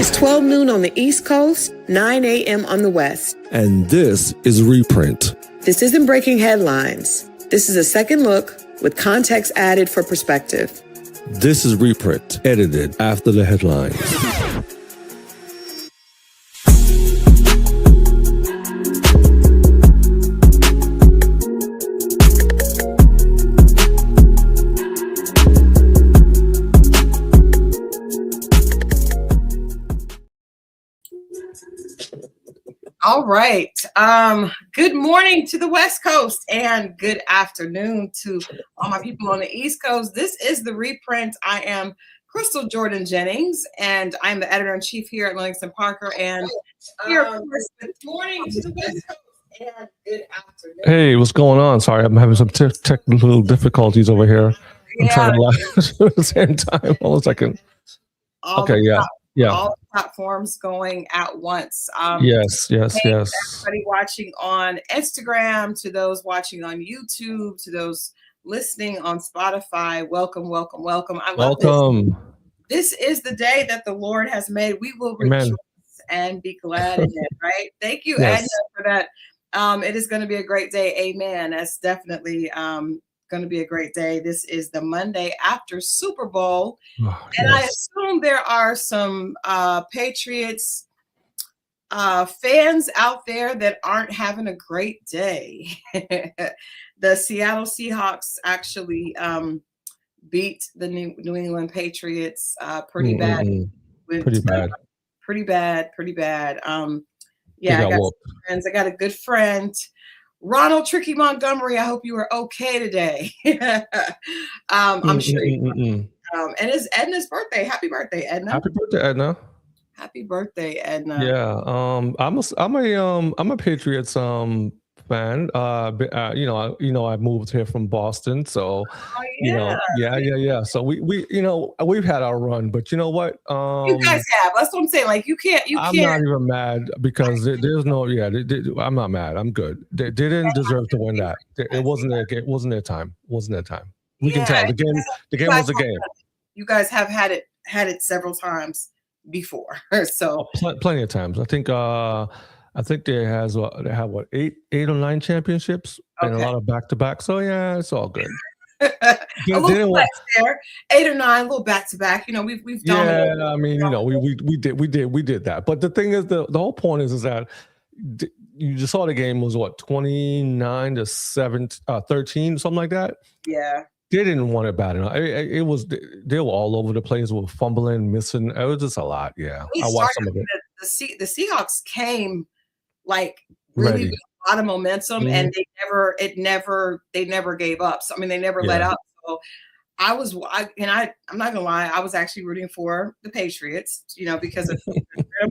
It's 12 noon on the East Coast, 9 a.m. on the West. And this is Reprint. This isn't breaking headlines. This is a second look with context added for perspective. This is Reprint, edited after the headlines. All right. Good morning to the West Coast and good afternoon to all my people on the East Coast. This is the Reprint. I am Crystal Jordan Jennings, and I'm the editor-in-chief here at Lennox & Parker. And here, of course, good morning to the West Coast and good afternoon. Hey, what's going on? Sorry, I'm having some technical difficulties over here. I'm trying to live at the same time. Hold on a second. Okay, yeah. All platforms going at once. Yes. Everybody watching on Instagram, to those watching on YouTube, to those listening on Spotify, welcome. I love this. This is the day that the Lord has made. We will rejoice and be glad in it, right? Thank you, Edna, for that. It is going to be a great day. Amen. That's definitely going to be a great day. This is the Monday after Super Bowl. And I assume there are some Patriots fans out there that aren't having a great day. The Seattle Seahawks actually beat the New England Patriots pretty bad. Pretty bad. Yeah, I got some friends. I got a good friend, Ronald Tricky Montgomery. I hope you are okay today. I'm sure you are. And it's Edna's birthday. Happy birthday, Edna. Happy birthday, Edna. Happy birthday, Edna. Yeah. I'm a Patriots fan. I moved here from Boston, so yeah. So we've had our run, but you know what? You guys have. That's what I'm saying. Like you can't. I'm not even mad because there's no. Yeah, I'm not mad. I'm good. They didn't deserve to win that. It wasn't their time. We can tell the game was a game. You guys have had it several times before, so plenty of times. I think they have what, eight or nine championships and a lot of back-to-back. So yeah, it's all good. A little flex there, 8 or 9, a little back-to-back. We've dominated. Yeah, I mean, we did that. But the thing is, the whole point is that you just saw the game was what, 29 to 13, something like that. Yeah. They didn't want it bad enough. They were all over the place, were fumbling, missing. It was just a lot. Yeah, I watched some of it. The Seahawks came like really with a lot of momentum, and they never gave up. So I mean, they never let up. So I'm not gonna lie, I was actually rooting for the Patriots, because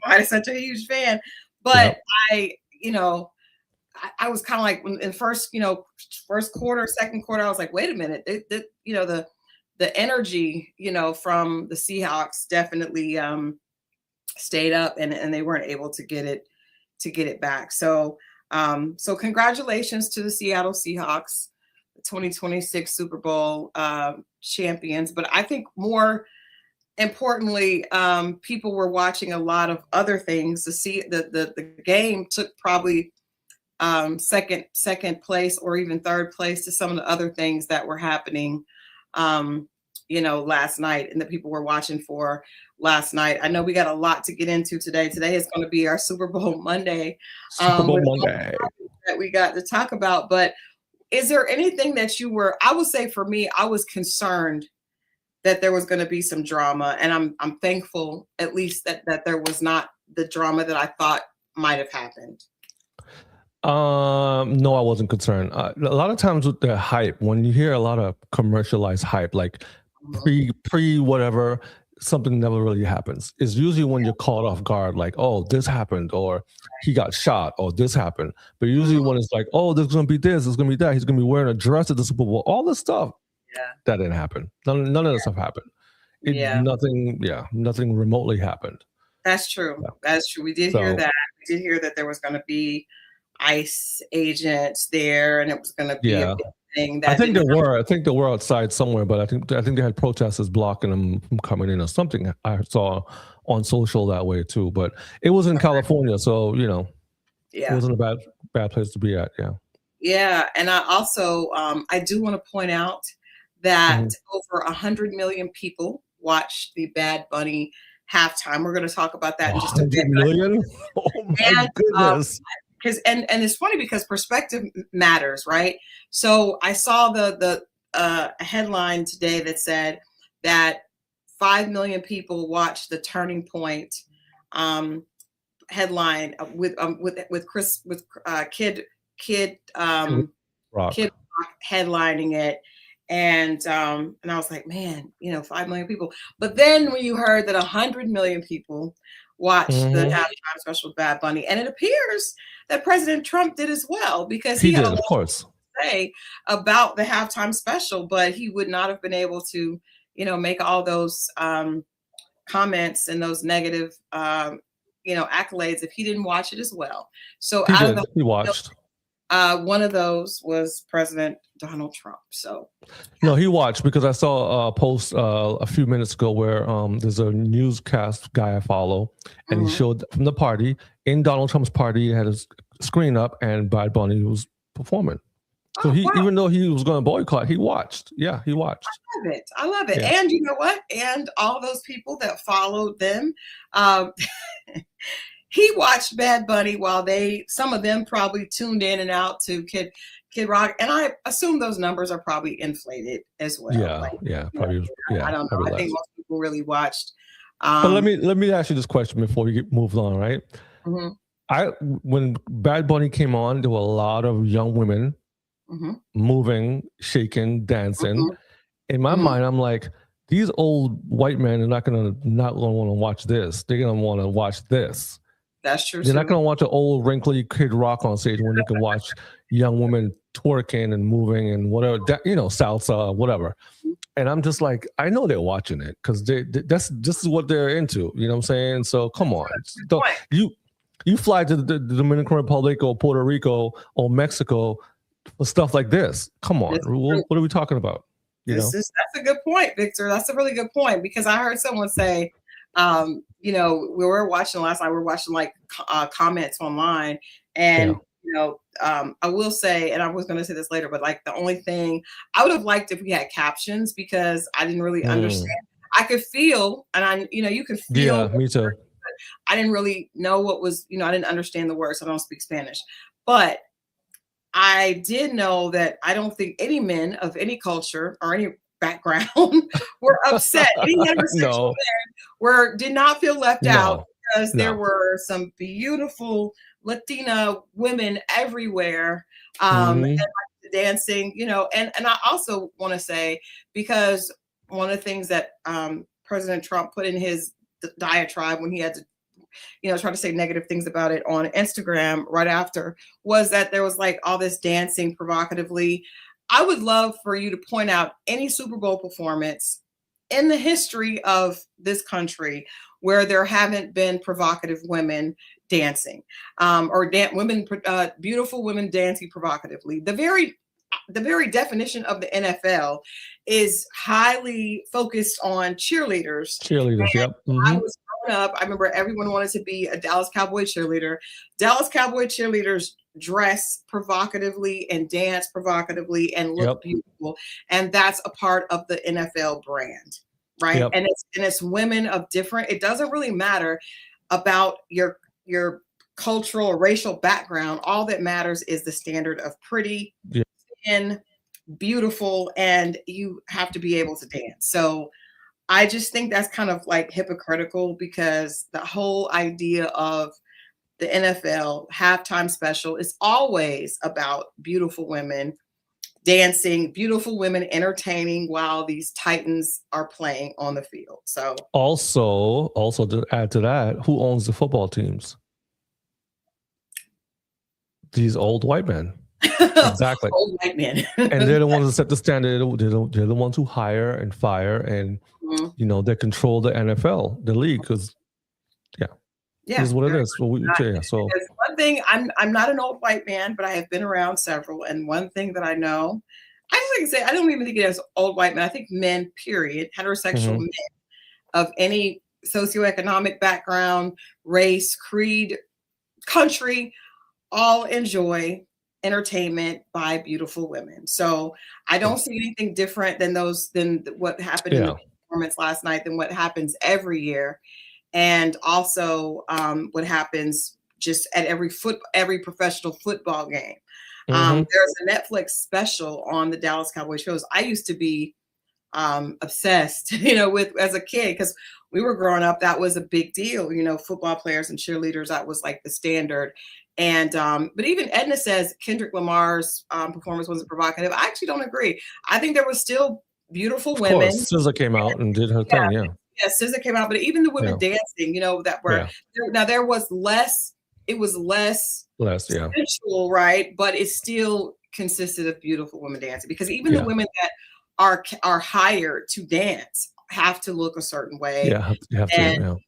I'm such a huge fan. But I was kind of like in first quarter, second quarter, I was like, wait a minute, the energy, from the Seahawks definitely stayed up, and they weren't able to get it back. So congratulations to the Seattle Seahawks, the 2026 Super Bowl champions. But I think more importantly, people were watching a lot of other things. The game took probably second place or even third place to some of the other things that were happening last night, and that people were watching for last night. I know we got a lot to get into today. Today is going to be our Super Bowl Monday. That we got to talk about. But is there anything that I would say for me, I was concerned that there was going to be some drama, and I'm thankful at least that there was not the drama that I thought might have happened. No, I wasn't concerned. A lot of times with the hype, when you hear a lot of commercialized hype, like pre whatever, something never really happens. It's usually when you're caught off guard, like, oh, this happened, or he got shot, or this happened. But usually when it's like, oh, there's going to be this, there's going to be that, he's going to be wearing a dress at the Super Bowl, all this stuff, that didn't happen. None of that stuff happened. Nothing remotely happened. That's true. Yeah. That's true. We did hear that. We did hear that there was going to be ICE agents there, and it was going to be a big thing. I think they were outside somewhere, but I think they had protesters blocking them from coming in or something. I saw on social that way too. But it was in California, so it wasn't a bad place to be at. Yeah. Yeah, and I also I do want to point out that over 100 million people watched the Bad Bunny halftime. We're going to talk about that in just a bit. 100 million? Oh my goodness. And it's funny because perspective matters, right? So I saw the headline today that said that 5 million people watched the Turning Point headline with Kid Rock headlining it. And I was like, man, 5 million people. But then when you heard that 100 million people watched the halftime special with Bad Bunny, and it appears that President Trump did as well, because he had a lot to say about the halftime special, but he would not have been able to, make all those comments and those negative, accolades if he didn't watch it as well. So he watched. One of those was President Donald Trump. So no, he watched, because I saw a post a few minutes ago where there's a newscast guy I follow, and he showed from the party, in Donald Trump's party, he had his screen up and Bad Bunny was performing. So even though he was going to boycott, he watched. Yeah, he watched. I love it. Yeah. And you know what? And all those people that followed them, he watched Bad Bunny while some of them probably tuned in and out to Kid Rock. And I assume those numbers are probably inflated as well. Probably. I don't know. I think most people really watched. But let me ask you this question before we move on, right? When Bad Bunny came on, there were a lot of young women moving, shaking, dancing. In my mind, I'm like, these old white men are not gonna want to watch this. They're gonna want to watch this. That's true. They're not gonna watch an old wrinkly Kid Rock on stage when you can watch young women twerking and moving and whatever, salsa, whatever. And I'm just like, I know they're watching it because this is what they're into. You know what I'm saying? So come on, you fly to the Dominican Republic or Puerto Rico or Mexico for stuff like this. Come on, what are we talking about? That's a good point, Victor. That's a really good point, because I heard someone say, we were watching last night. We were watching like comments online, and I will say, and I was going to say this later, but like the only thing I would have liked if we had captions, because I didn't really understand. I could feel, and you could feel. Yeah, me too. I didn't really know what was, I didn't understand the words. I don't speak Spanish, but I did know that I don't think any men of any culture or any background were upset. Any heterosexual men did not feel left out, because there were some beautiful Latina women everywhere, and dancing, and I also want to say, because one of the things that President Trump put in his diatribe when he had to try to say negative things about it on Instagram right after, was that there was like all this dancing provocatively. I would love for you to point out any Super Bowl performance in the history of this country where there haven't been provocative women dancing, or beautiful women dancing provocatively. The very definition of the NFL is highly focused on cheerleaders. Yep. I was growing up, I remember everyone wanted to be a Dallas Cowboy cheerleader. Dallas Cowboy cheerleaders dress provocatively and dance provocatively and look beautiful. And that's a part of the NFL brand, right? Yep. And it's women of different, it doesn't really matter about your cultural or racial background. All that matters is the standard of pretty, and beautiful, and you have to be able to dance. So I just think that's kind of like hypocritical, because the whole idea of the NFL halftime special is always about beautiful women dancing, beautiful women entertaining while these titans are playing on the field. So also to add to that, who owns the football teams? These old white men. Exactly. Old white men. And they're the ones that set the standard. They're the ones who hire and fire, and they control the NFL, the league, because is what it is. So one thing, I'm not an old white man, but I have been around several, and one thing that I know, I just like to say, I don't even think it as old white men. I think men, period, heterosexual men of any socioeconomic background, race, creed, country, all enjoy entertainment by beautiful women. So I don't see anything different than what happened in the performance last night than what happens every year. And also what happens just at every professional football game. There's a Netflix special on the Dallas Cowboys shows. I used to be obsessed, with as a kid, because we were growing up, that was a big deal, football players and cheerleaders, that was like the standard. And but even Edna says Kendrick Lamar's performance wasn't provocative. I actually don't agree. I think there was still beautiful women. SZA came out and did her thing. Yeah, SZA came out, but even the women dancing, that were now there was less. It was less sensual, right? But it still consisted of beautiful women dancing, because even the women that are hired to dance have to look a certain way. Yeah, you have to.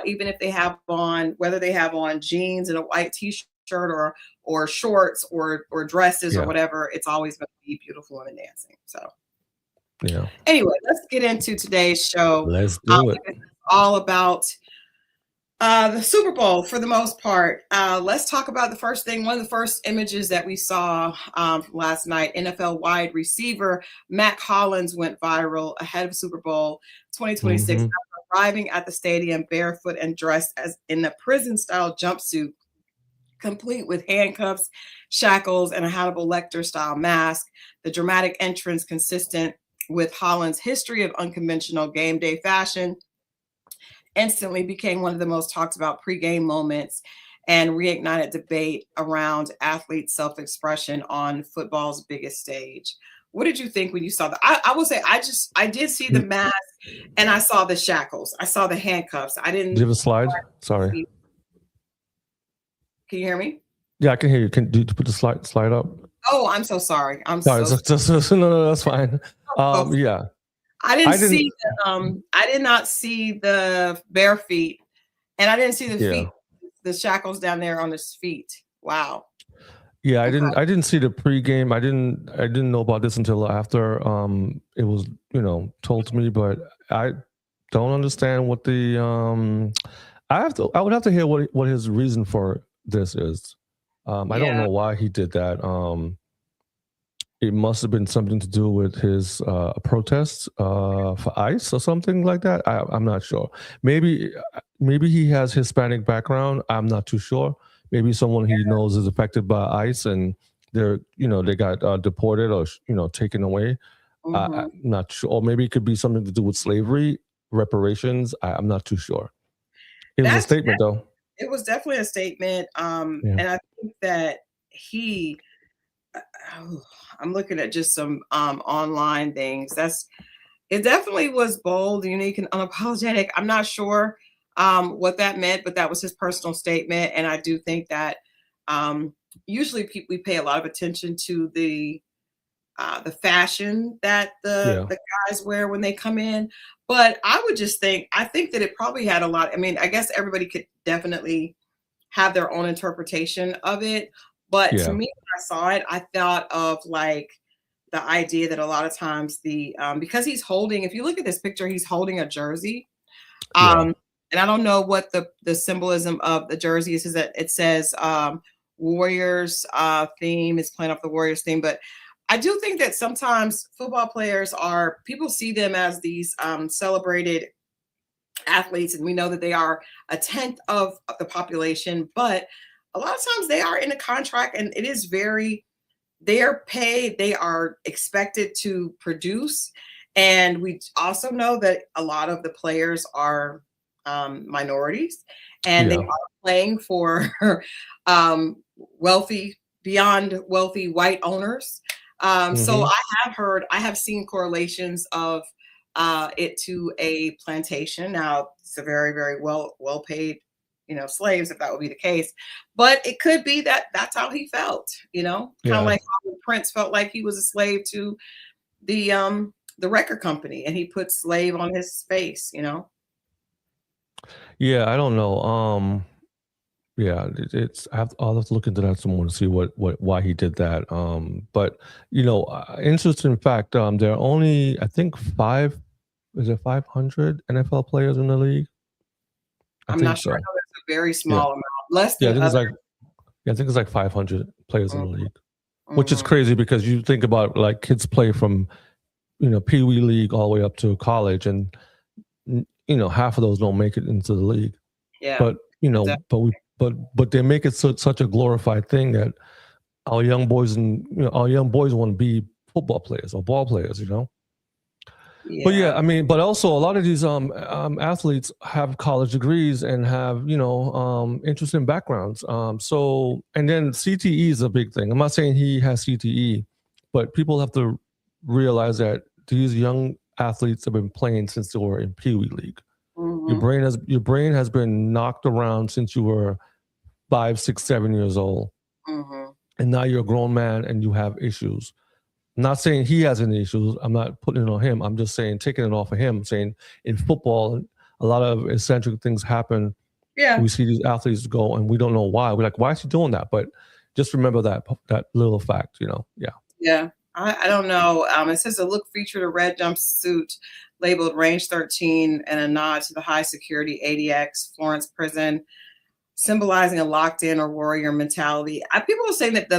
Even if they have on, whether they have on jeans and a white t-shirt or shorts or dresses or whatever, it's always going to be beautiful women dancing. So anyway, let's get into today's show. Let's do it. It's all about the Super Bowl for the most part. Let's talk about the first thing. One of the first images that we saw last night, NFL wide receiver Mack Hollins went viral ahead of Super Bowl 2026 after arriving at the stadium barefoot and dressed as in a prison-style jumpsuit, complete with handcuffs, shackles, and a Hannibal Lecter-style mask. The dramatic entrance, consistent with Hollins' history of unconventional game day fashion, instantly became one of the most talked about pregame moments and reignited debate around athletes' self-expression on football's biggest stage. What did you think when you saw that? I will say I did see the mask and I saw the shackles. I saw the handcuffs. I didn't. Do you have a slide? Sorry. Can you hear me? Yeah, I can hear you. Can you put the slide up? Oh, I'm so sorry. No, that's fine. Yeah. I did not see the bare feet, and I didn't see the feet, the shackles down there on his feet. Wow. Yeah, I didn't see the pregame. I didn't know about this until after it was, told to me, but I don't understand what the I would have to hear what his reason for this is. I don't know why he did that. It must have been something to do with his protests for ICE or something like that. I'm not sure. Maybe he has Hispanic background. I'm not too sure. Maybe someone he knows is affected by ICE and they got deported or taken away. I'm not sure. Or maybe it could be something to do with slavery, reparations. I'm not too sure. It was a statement, though. It was definitely a statement. And I think that I'm looking at just some online things. It definitely was bold, unique, and unapologetic. I'm not sure what that meant, but that was his personal statement. And I do think that usually we pay a lot of attention to the fashion that the guys wear when they come in. But I think that it probably had a lot. I mean, I guess everybody could definitely have their own interpretation of it. But to me, when I saw it, I thought of like the idea that a lot of times because he's holding, if you look at this picture, he's holding a jersey. And I don't know what the symbolism of the jersey is that it says Warriors theme is playing off the Warriors theme. But I do think that sometimes football players people see them as these celebrated athletes, and we know that they are a tenth of the population, but a lot of times they are in a contract, and it is they're paid, they are expected to produce. And we also know that a lot of the players are minorities, and they are playing for beyond wealthy white owners. So I have seen correlations of it to a plantation. Now it's a very, very well paid, slaves, if that would be the case. But it could be that that's how he felt, kind of like how Prince felt like he was a slave to the record company, and he put slave on his face, Yeah, I don't know. I'll have to look into that some more to see why he did that. But interesting fact, there are only, I think, 500 NFL players in the league. I'm not sure. so. I know it's a very small amount, less Yeah, I than think other. I think it's like 500 players in the league, which is Mhm. crazy because you think about like kids play from, Pee Wee League all the way up to college, and half of those don't make it into the league. Yeah. But but they make it such a glorified thing that our young boys want to be football players or ball players, But yeah, I mean, but also a lot of these athletes have college degrees and have interesting backgrounds. So and then CTE is a big thing. I'm not saying he has CTE, but people have to realize that these young athletes have been playing since they were in Pee Wee League. Your brain has been knocked around since you were 5, 6, 7 years old, and now you're a grown man and you have issues. I'm not saying he has any issues. I'm not putting it on him. I'm just saying taking it off of him. Saying in football, a lot of eccentric things happen. Yeah. We see these athletes go, and we don't know why. We're like, why is he doing that? But just remember that little fact, Yeah. Yeah. I don't know. It says the look featured a red jumpsuit labeled Range 13 and a nod to the high security ADX Florence prison, symbolizing a locked in or warrior mentality. People are saying that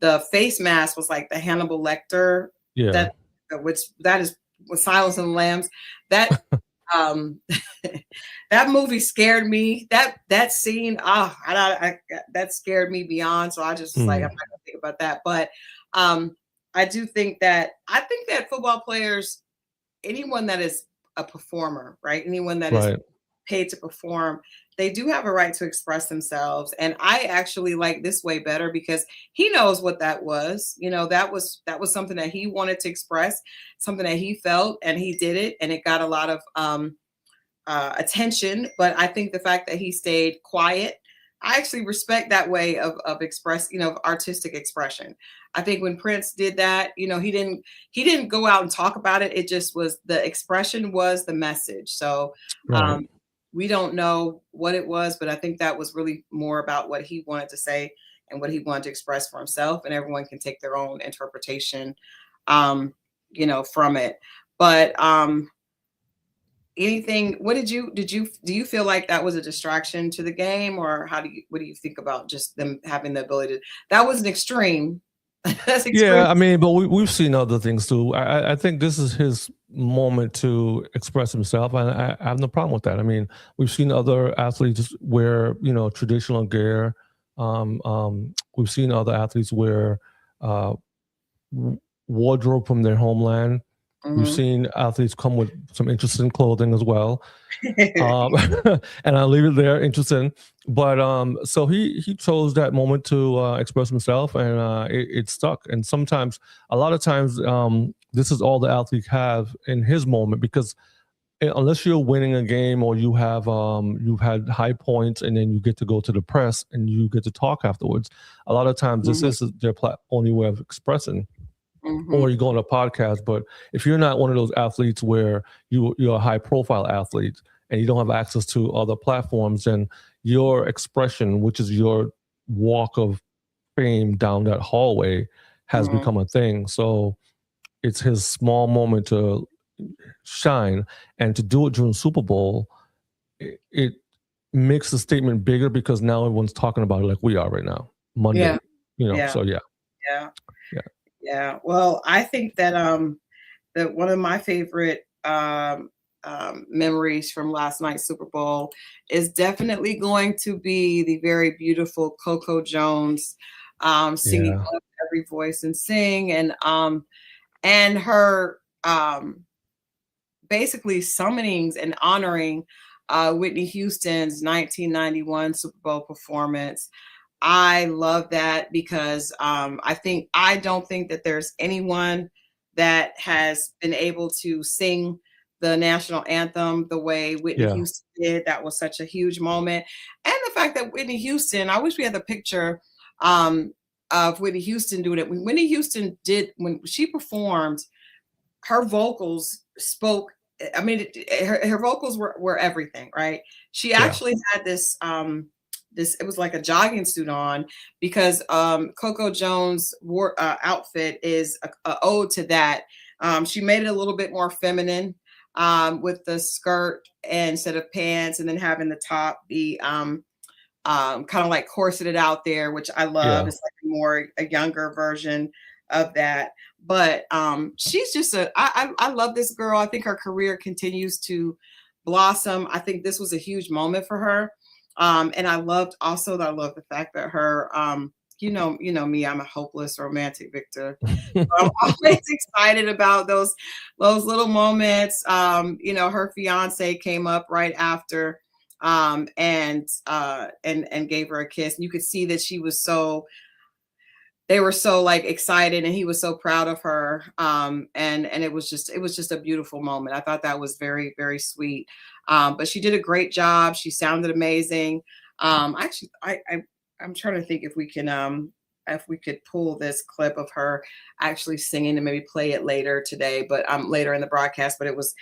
the face mask was like the Hannibal Lecter. Yeah. That is with Silence of the Lambs. That that movie scared me. That scene, that scared me beyond. So I just was like, I'm not gonna think about that. But I think that football players, anyone that is a performer, right? Anyone that is paid to perform, they do have a right to express themselves. And I actually like this way better because he knows what that was. That was something that he wanted to express, something that he felt, and he did it, and it got a lot of attention. But I think the fact that he stayed quiet, I actually respect that way of express, of artistic expression. I think when Prince did that, he didn't go out and talk about it. It just was, the expression was the message. So we don't know what it was, but I think that was really more about what he wanted to say and what he wanted to express for himself, and everyone can take their own interpretation, from it. But anything, do you feel like that was a distraction to the game, or what do you think about just them having the ability to, that was an extreme. That's extreme. Yeah, I mean, but we've seen other things too. I think this is his moment to express himself, and I have no problem with that. I mean, we've seen other athletes wear, traditional gear. We've seen other athletes wear wardrobe from their homeland. We've seen athletes come with some interesting clothing as well. And I'll leave it there, interesting. But so he chose that moment to express himself, and it stuck. And a lot of times, this is all the athletes have in his moment, because unless you're winning a game or you've had high points and then you get to go to the press and you get to talk afterwards, a lot of times this is their only way of expressing. Or you go on a podcast. But if you're not one of those athletes where you're a high profile athlete and you don't have access to other platforms, then your expression, which is your walk of fame down that hallway, has become a thing. So it's his small moment to shine, and to do it during Super Bowl, it makes the statement bigger because now everyone's talking about it like we are right now, Monday. So yeah. Well, I think that that one of my favorite memories from last night's Super Bowl is definitely going to be the very beautiful Coco Jones singing Every Voice and Sing, and her basically summonings and honoring Whitney Houston's 1991 Super Bowl performance. I love that because I don't think that there's anyone that has been able to sing the national anthem the way Whitney Houston did. That was such a huge moment. And the fact that Whitney Houston, I wish we had the picture of Whitney Houston doing it. When Whitney Houston when she performed, her vocals spoke. I mean, her vocals were everything, right? She actually had this, it was like a jogging suit on, because Coco Jones' outfit is a ode to that. She made it a little bit more feminine. with the skirt instead of pants, and then having the top be kind of like corseted out there, which I love. Yeah. It's like a younger version of that. But she's just I love this girl. I think her career continues to blossom. I think this was a huge moment for her. And I love the fact that her you know me, I'm a hopeless romantic, Victor. I'm always excited about those little moments. Her fiance came up right after and gave her a kiss. And you could see that they were so like excited, and he was so proud of her. And it was just a beautiful moment. I thought that was very, very sweet. But she did a great job. She sounded amazing. Actually, I'm trying to think if we could pull this clip of her actually singing and maybe play it later today, but later in the broadcast. But it was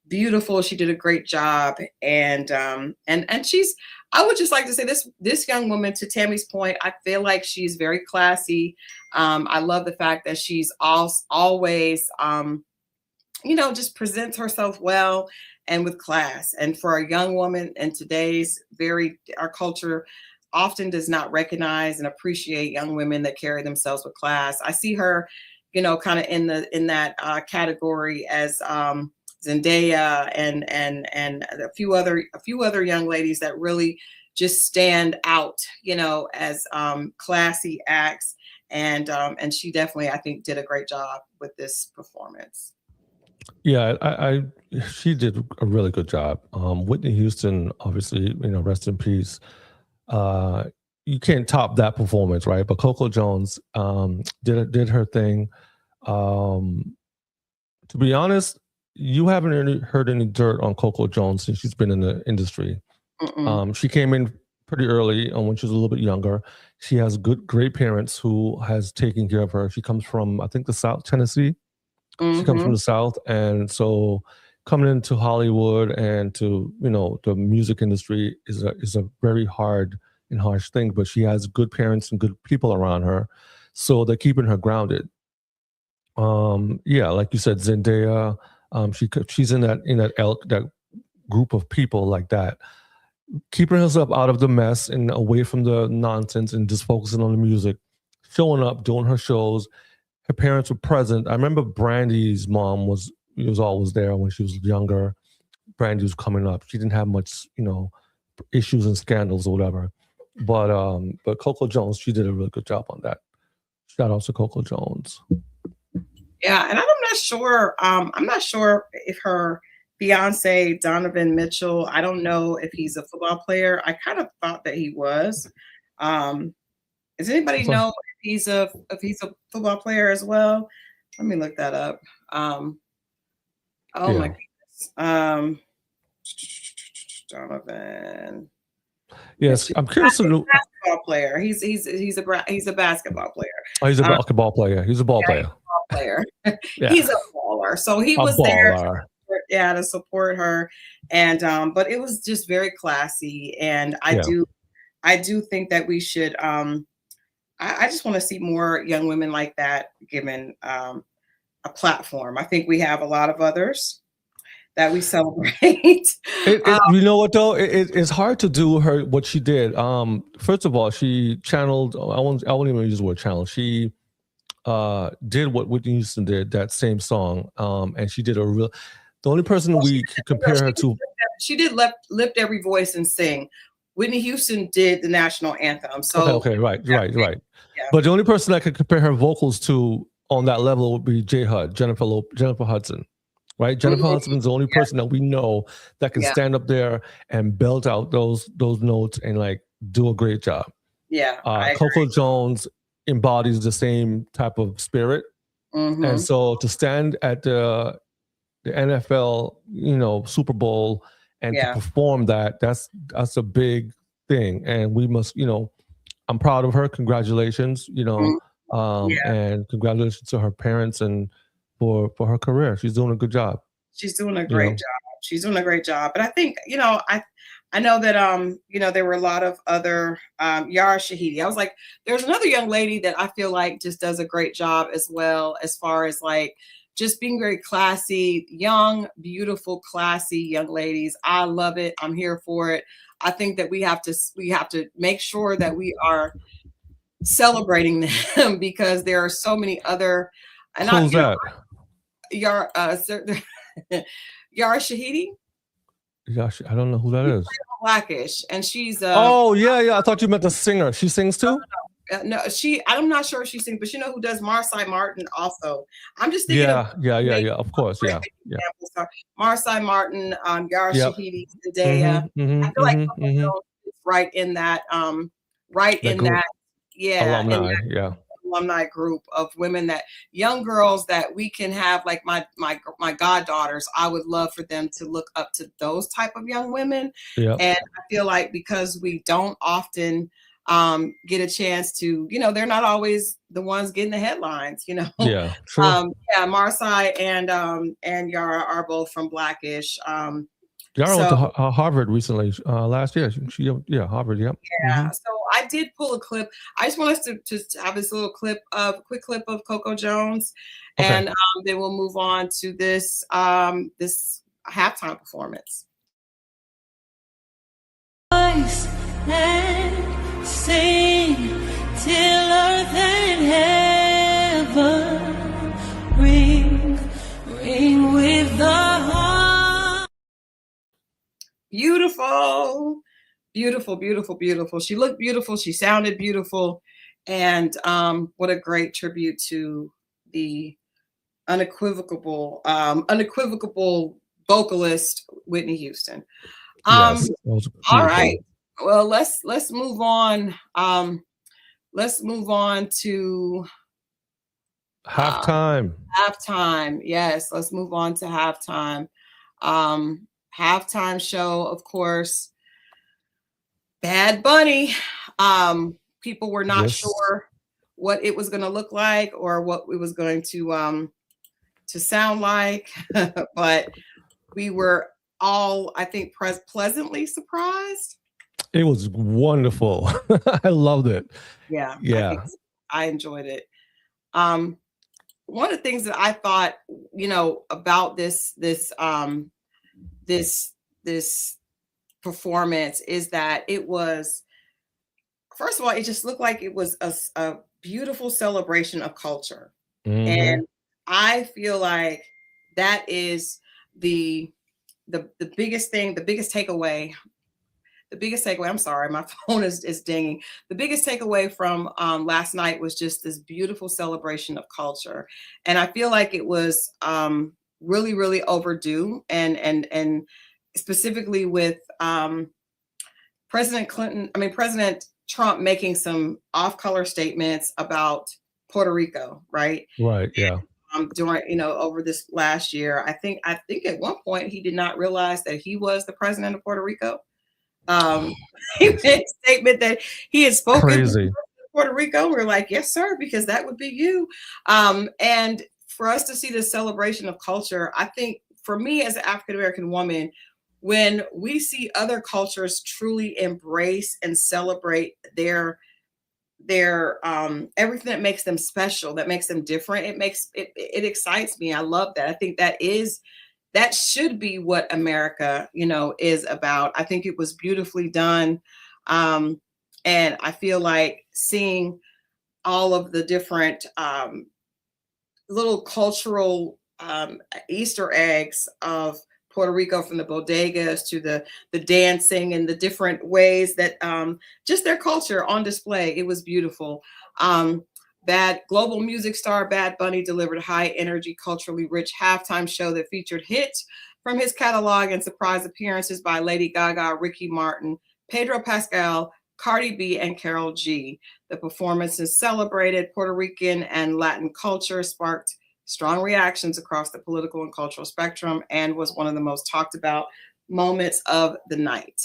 beautiful. She did a great job, and I would just like to say this young woman, to Tammy's point, I feel like she's very classy. I love the fact that she's always just presents herself well and with class. And for a young woman in today's our culture often does not recognize and appreciate young women that carry themselves with class. I see her, kind of in that category as Zendaya and a few other young ladies that really just stand out, as classy acts. And she definitely, I think, did a great job with this performance. Yeah, she did a really good job. Whitney Houston, obviously, rest in peace. You can't top that performance, right? But Coco Jones did her thing. To be honest, you haven't heard any dirt on Coco Jones since she's been in the industry. She came in pretty early when she was a little bit younger. She has great parents who has taken care of her. She comes from, I think, the South, Tennessee. She comes from the South. And so coming into Hollywood and to, the music industry is a very hard and harsh thing, but she has good parents and good people around her. So they're keeping her grounded. Yeah, like you said, Zendaya, she's in that group of people like that, keeping herself out of the mess and away from the nonsense and just focusing on the music, showing up, doing her shows. Her parents were present. I remember Brandy's mom was always there when she was younger. Brandy was coming up. She didn't have much, issues and scandals or whatever. But Coco Jones, she did a really good job on that. Shout out to Coco Jones. Yeah, and I'm not sure if her fiance Donovan Mitchell, I don't know if he's a football player. I kind of thought that he was. Does anybody know if he's a football player as well? Let me look that up. My goodness. Donovan. Yes, I'm curious to know. Basketball player. He's a basketball player. Oh, he's a basketball player. He's a ball player. Yeah. He's a baller. So he was there to support her. And but it was just very classy. And I do think that we should I just want to see more young women like that given a platform. I think we have a lot of others that we celebrate. You know what though? It's hard to do what she did. First of all, she channeled. I won't even use the word channel. She did what Whitney Houston did, that same song. And she did the only person we could compare her to. She did lift every voice and sing. Whitney Houston did the national anthem. So okay, right. Yeah. But the only person I could compare her vocals to on that level would be Jennifer Hudson. Right, Jennifer Hudson's the only person that we know that can stand up there and belt out those notes and like do a great job. Yeah, Coco Jones embodies the same type of spirit, and so to stand at the NFL, Super Bowl and to perform that's a big thing, and we must, I'm proud of her. Congratulations, and congratulations to her parents and. For her career, she's doing a good job. She's doing a great job. She's doing a great job. But I think I know that there were a lot of other Yara Shahidi. I was like, there's another young lady that I feel like just does a great job as well, as far as like just being very classy, young, beautiful, classy young ladies. I love it. I'm here for it. I think that we have to make sure that we are celebrating them because there are so many other. And Who's that? Yara Shahidi. Gosh, I don't know who that is. Blackish, and she's oh yeah. I thought you meant the singer. She sings too. No, I'm not sure if she sings, but you know who does? Marsai Martin also. I'm just thinking. Yeah. Of course, yeah. So Marsai Martin, Yara Shahidi, Zendaya. I feel like it's right in that, alumni group of women, that young girls that we can have, like my goddaughters. I would love for them to look up to those type of young women. And I feel like because we don't often get a chance to, they're not always the ones getting the headlines, Yeah, sure. Marsai and Yara are both from Blackish. Yara went to Harvard recently, last year. Harvard, yep. Yeah, so I did pull a clip. I just want us to just have this quick clip of Coco Jones, and then we'll move on to this this halftime performance. And sing till earth and heaven ring with the heart. Beautiful. She looked beautiful. She sounded beautiful. And what a great tribute to the unequivocal vocalist Whitney Houston. Yes, all right. Well, let's move on. Let's move on to halftime. Halftime. Yes, let's move on to halftime. Halftime show, of course. Bad Bunny. People were not sure what it was going to look like or what it was going to sound like, but we were all, I think, pleasantly surprised. It was wonderful. I loved it. Yeah. I enjoyed it. One of the things that I thought, about this performance is that it was, first of all, it just looked like it was a beautiful celebration of culture. And I feel like that is the biggest thing, the biggest takeaway. I'm sorry, my phone is dinging. The biggest takeaway from last night was just this beautiful celebration of culture. And I feel like it was really, really overdue. And specifically with President Trump making some off-color statements about Puerto Rico, right? Right, yeah. During, over this last year, I think at one point he did not realize that he was the president of Puerto Rico. He made a statement that he had spoken to Puerto Rico. We're like, yes, sir, because that would be you. And for us to see this celebration of culture, I think for me as an African-American woman, when we see other cultures truly embrace and celebrate their everything that makes them special, that makes them different, it excites me. I love that. I think that should be what America, is about. I think it was beautifully done. And I feel like seeing all of the different little cultural Easter eggs of Puerto Rico, from the bodegas to the dancing and the different ways that just their culture on display. It was beautiful. That global music star Bad Bunny delivered high energy, culturally rich halftime show that featured hits from his catalog and surprise appearances by Lady Gaga, Ricky Martin, Pedro Pascal, Cardi B, and Karol G. The performances celebrated Puerto Rican and Latin culture, sparked strong reactions across the political and cultural spectrum, and was one of the most talked about moments of the night.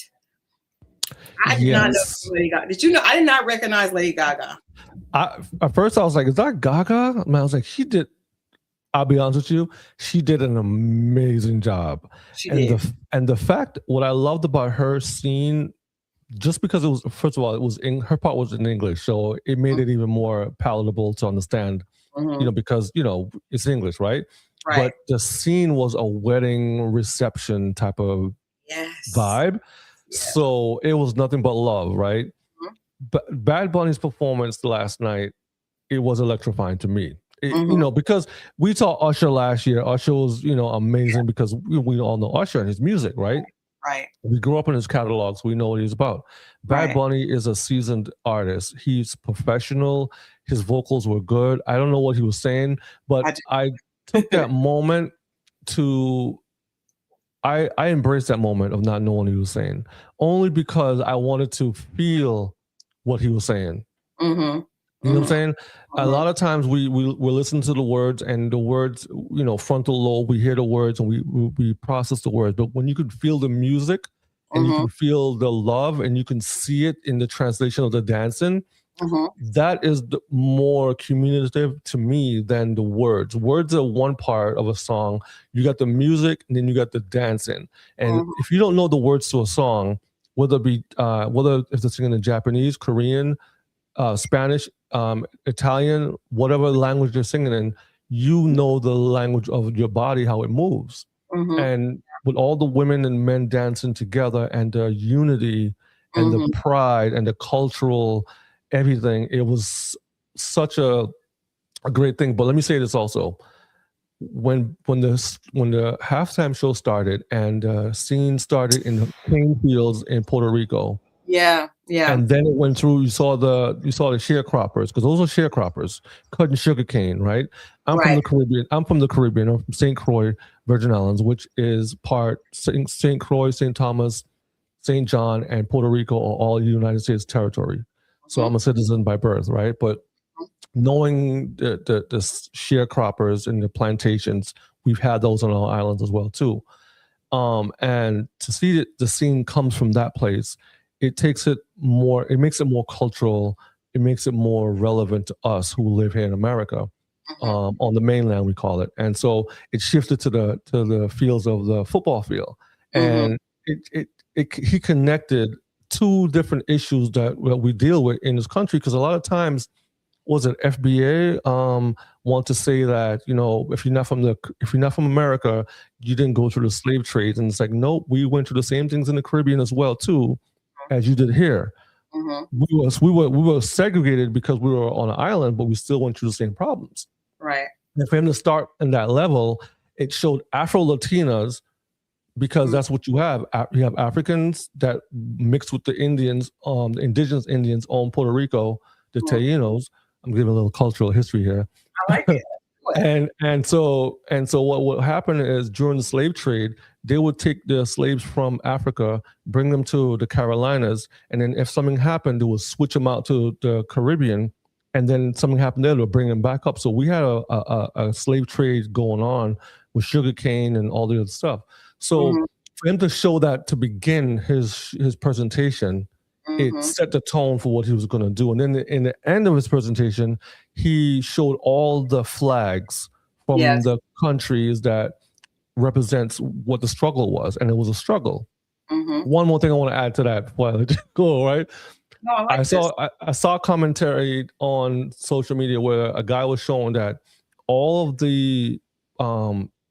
I did not know Lady Gaga. Did you know? I did not recognize Lady Gaga. At first, I was like, "Is that Gaga?" I was like, "She did." I'll be honest with you, she did an amazing job. And the fact, what I loved about her scene, just because it was, first of all, her part was in English, so it made it even more palatable to understand. Because it's English, right? but the scene was a wedding reception type of vibe. So it was nothing but love, right? But Bad Bunny's performance last night, it was electrifying to me. You know, because we saw Usher last year. Usher was, you know, amazing because we all know Usher and his music, right? Right. We grew up in his catalog, so we know what he's about. Bad Bunny is a seasoned artist. He's professional. His vocals were good. I don't know what he was saying, but I took that moment to, I embraced that moment of not knowing what he was saying, only because I wanted to feel what he was saying. You know what I'm saying? A lot of times we listen to the words, and the words, you know, frontal lobe, we hear the words and we process the words. But when you can feel the music and you can feel the love and you can see it in the translation of the dancing, that is the more communicative to me than the words. Words are one part of a song. You got the music and then you got the dancing. And if you don't know the words to a song, whether it be whether if they're singing in Japanese, Korean, Spanish, Italian, whatever language they're singing in, you know the language of your body, how it moves. And with all the women and men dancing together and the unity and the pride and the cultural everything, it was such a great thing. But let me say this also. When the halftime show started and the scene started in the cane fields in Puerto Rico, and then it went through. You saw the sharecroppers, because those are sharecroppers cutting sugar cane, right? I'm from the Caribbean. I'm from St. Croix, Virgin Islands, which is part St. Croix, St. Thomas, St. John, and Puerto Rico are all United States territory. So I'm a citizen by birth, right? But knowing the sharecroppers and the plantations, we've had those on our islands as well too. And to see that the scene comes from that place, it makes it more cultural. It makes it more relevant to us who live here in America, on the mainland, we call it. And so it shifted to the fields of the football field, and he connected two different issues that we deal with in this country. Because a lot of times, was it FBA want to say that, you know, if you're not from America, you didn't go through the slave trades, and it's like, nope, we went through the same things in the Caribbean as well too, as you did here. We were segregated because we were on an island, but we still went through the same problems. Right. And for him to start in that level, it showed Afro-Latinas, because that's what you have. You have Africans that mix with the Indians, the indigenous Indians on Puerto Rico, the Taínos. I'm giving a little cultural history here. I like it. and so what would happen is, during the slave trade, they would take the slaves from Africa, bring them to the Carolinas, and then if something happened, they would switch them out to the Caribbean, and then something happened there, they'll bring them back up. So we had a slave trade going on with sugarcane and all the other stuff. So for him to show that to begin his presentation, it set the tone for what he was going to do. And then in the end of his presentation, he showed all the flags from the countries that represents what the struggle was. And it was a struggle. One more thing I want to add to that before I let you go, right? No, I saw commentary on social media where a guy was showing that all of the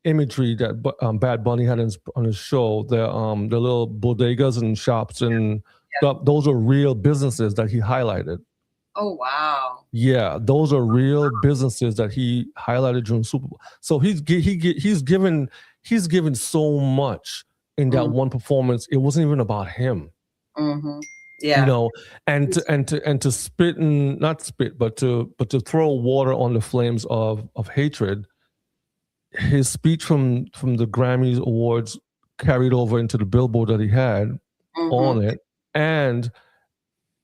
imagery that Bad Bunny had on his show, the little bodegas and shops and stuff, those are real businesses that he highlighted. Oh wow! Yeah, those are real businesses that he highlighted during Super Bowl. So he's given so much in that one performance. It wasn't even about him. Yeah, you know, and to spit and not spit, but to throw water on the flames of hatred. His speech from the Grammys Awards carried over into the Billboard that he had on it, and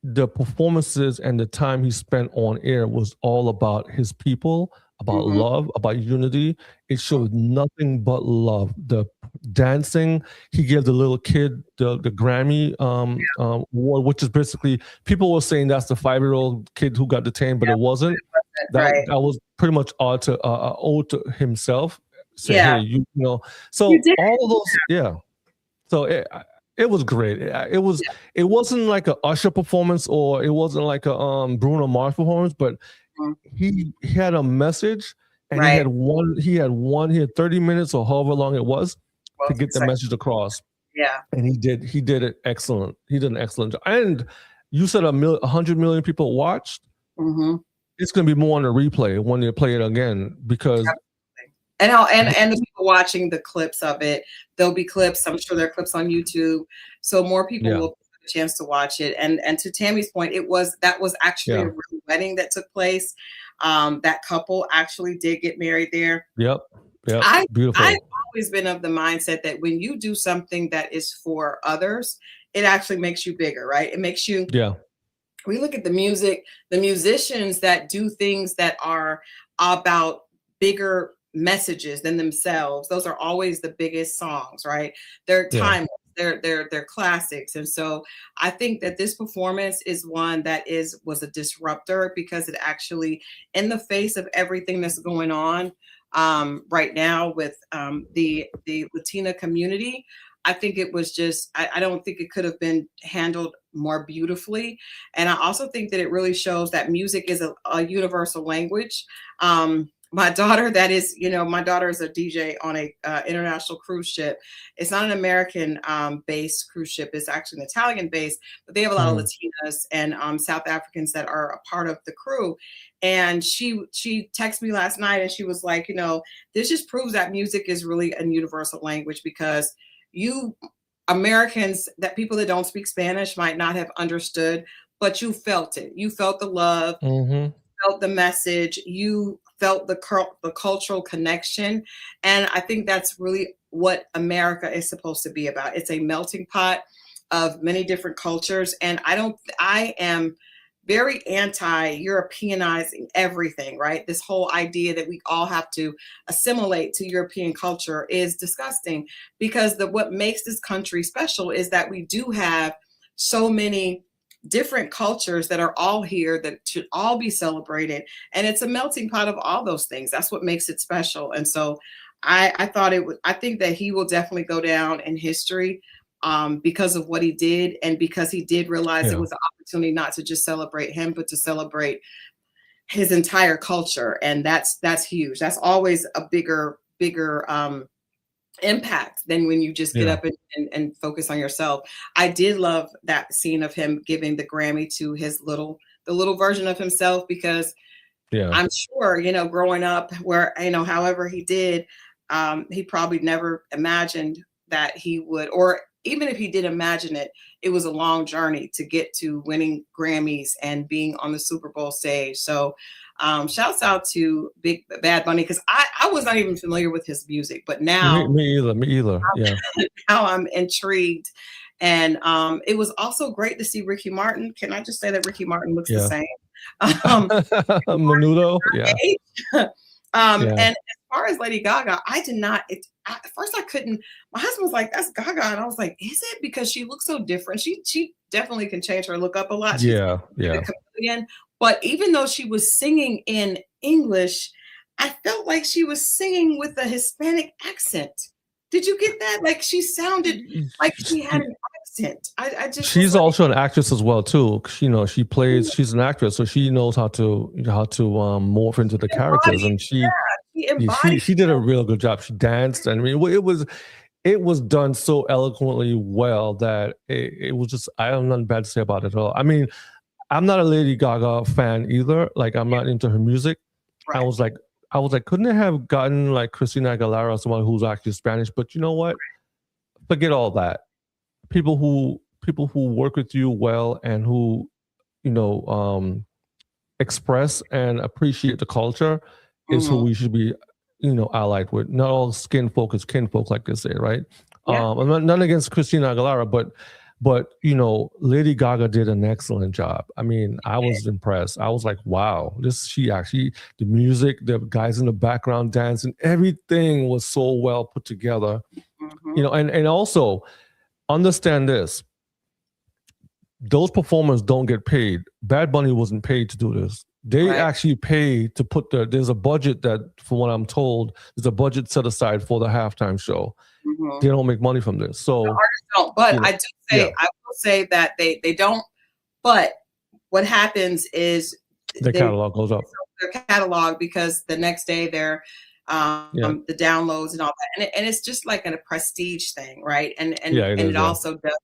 the performances and the time he spent on air was all about his people, about love, about unity. It showed nothing but love. The dancing, he gave the little kid the Grammy award, which is basically, people were saying that's the 5-year-old kid who got detained, but it wasn't. That was pretty much owed to himself. Say, hey, you know. So all of those, So it was great. It wasn't like a Usher performance, or it wasn't like a Bruno Mars performance, but he had a message, and Right. he had 30 minutes or however long it was to get the message across. Yeah. And he did it excellent. He did an excellent job. And you said 100 million people watched. Mm-hmm. It's going to be more on the replay when they play it again, because and the people watching the clips of it, there'll be clips. I'm sure there are clips on YouTube, so more people will have a chance to watch it. And to Tammy's point, that was actually a real wedding that took place. That couple actually did get married there. Yep. Beautiful. I've always been of the mindset that when you do something that is for others, it actually makes you bigger, right? It makes you. Yeah. We look at the music, the musicians that do things that are about bigger messages than themselves. Those are always the biggest songs, right? They're timeless. They're classics. And so I think that this performance is one that was a disruptor, because it actually, in the face of everything that's going on right now with the Latina community, I think it was just, I don't think it could have been handled more beautifully. And I also think that it really shows that music is a universal language. My daughter, my daughter is a DJ on a international cruise ship. It's not an American based cruise ship. It's actually an Italian based, but they have a lot of Latinas and South Africans that are a part of the crew. And she texted me last night and she was like, this just proves that music is really a universal language, because you Americans, that people that don't speak Spanish might not have understood, but you felt it. You felt the love, felt the message, you felt the cultural connection. And I think that's really what America is supposed to be about. It's a melting pot of many different cultures. And I am very anti-Europeanizing everything, right? This whole idea that we all have to assimilate to European culture is disgusting, because what makes this country special is that we do have so many different cultures that are all here, that should all be celebrated. And it's a melting pot of all those things. That's what makes it special. And so I think that he will definitely go down in history because of what he did, and because he did realize it was an opportunity not to just celebrate him, but to celebrate his entire culture. And that's huge. That's always a bigger impact than when you just get up and focus on yourself. I did love that scene of him giving the Grammy to the little version of himself, because I'm sure, growing up where, however he did, he probably never imagined that he would, or even if he did imagine it, it was a long journey to get to winning Grammys and being on the Super Bowl stage. So shouts out to Big Bad Bunny, because I was not even familiar with his music, but now me either. Yeah. Now I'm intrigued. And it was also great to see Ricky Martin. Can I just say that Ricky Martin looks the same? Menudo. And as far as Lady Gaga, I did not. At first, I couldn't. My husband was like, "That's Gaga," and I was like, "Is it?" Because she looks so different. She definitely can change her look up a lot. She's a comedian. But even though she was singing in English, I felt like she was singing with a Hispanic accent. Did you get that? Like, she sounded like she had an accent. I just. She's also an actress as well too. She plays. She's an actress, so she knows how to morph into the characters, and she did a real good job. She danced, and I mean, it was done so eloquently well that it was just, I have nothing bad to say about it at all. I mean, I'm not a Lady Gaga fan either. Like, I'm not into her music. Right. I was like, couldn't it have gotten like Christina Aguilera or someone who's actually Spanish? But you know what? Forget all that. People who work with you well and who, express and appreciate the culture is who we should be, allied with. Not all skin folk is kinfolk, like they say, right? I'm not against Christina Aguilera, but Lady Gaga did an excellent job. I mean, I was impressed. I was like, wow, the music, the guys in the background dancing, everything was so well put together. And also understand this. Those performers don't get paid. Bad Bunny wasn't paid to do this. They actually pay to there's a budget that, from what I'm told, there's a budget set aside for the halftime show. They don't make money from this. So the artists don't. But I do say, I will say that they don't. But what happens is the catalog goes up. their catalog because the next day they're the downloads and all that, and it's just like a prestige thing, right? And it also does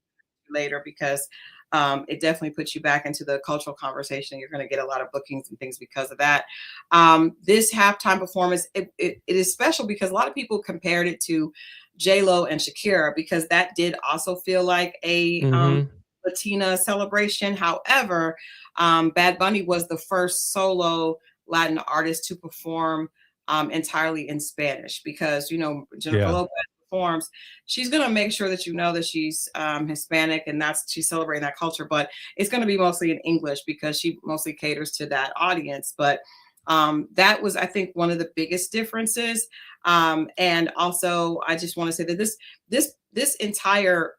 later because it definitely puts you back into the cultural conversation. You're going to get a lot of bookings and things because of that. This halftime performance, it is special because a lot of people compared it to J-Lo and Shakira because that did also feel like a Latina celebration. However, Bad Bunny was the first solo Latin artist to perform entirely in Spanish because, Jennifer Lopez performs, she's going to make sure that that she's Hispanic and she's celebrating that culture, but it's going to be mostly in English because she mostly caters to that audience. But that was, I think, one of the biggest differences. And also, I just want to say that this entire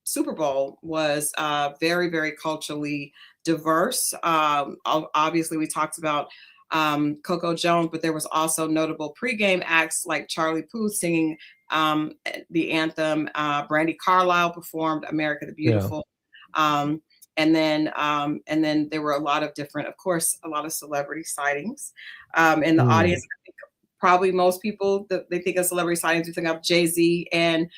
Super Bowl was very, very culturally diverse. Obviously, we talked about Coco Jones, but there was also notable pregame acts like Charlie Puth singing the anthem. Brandi Carlile performed "America the Beautiful," and then there were a lot of different, of course, a lot of celebrity sightings in the audience. I think probably most people they think of celebrity sightings, you think of Jay-Z and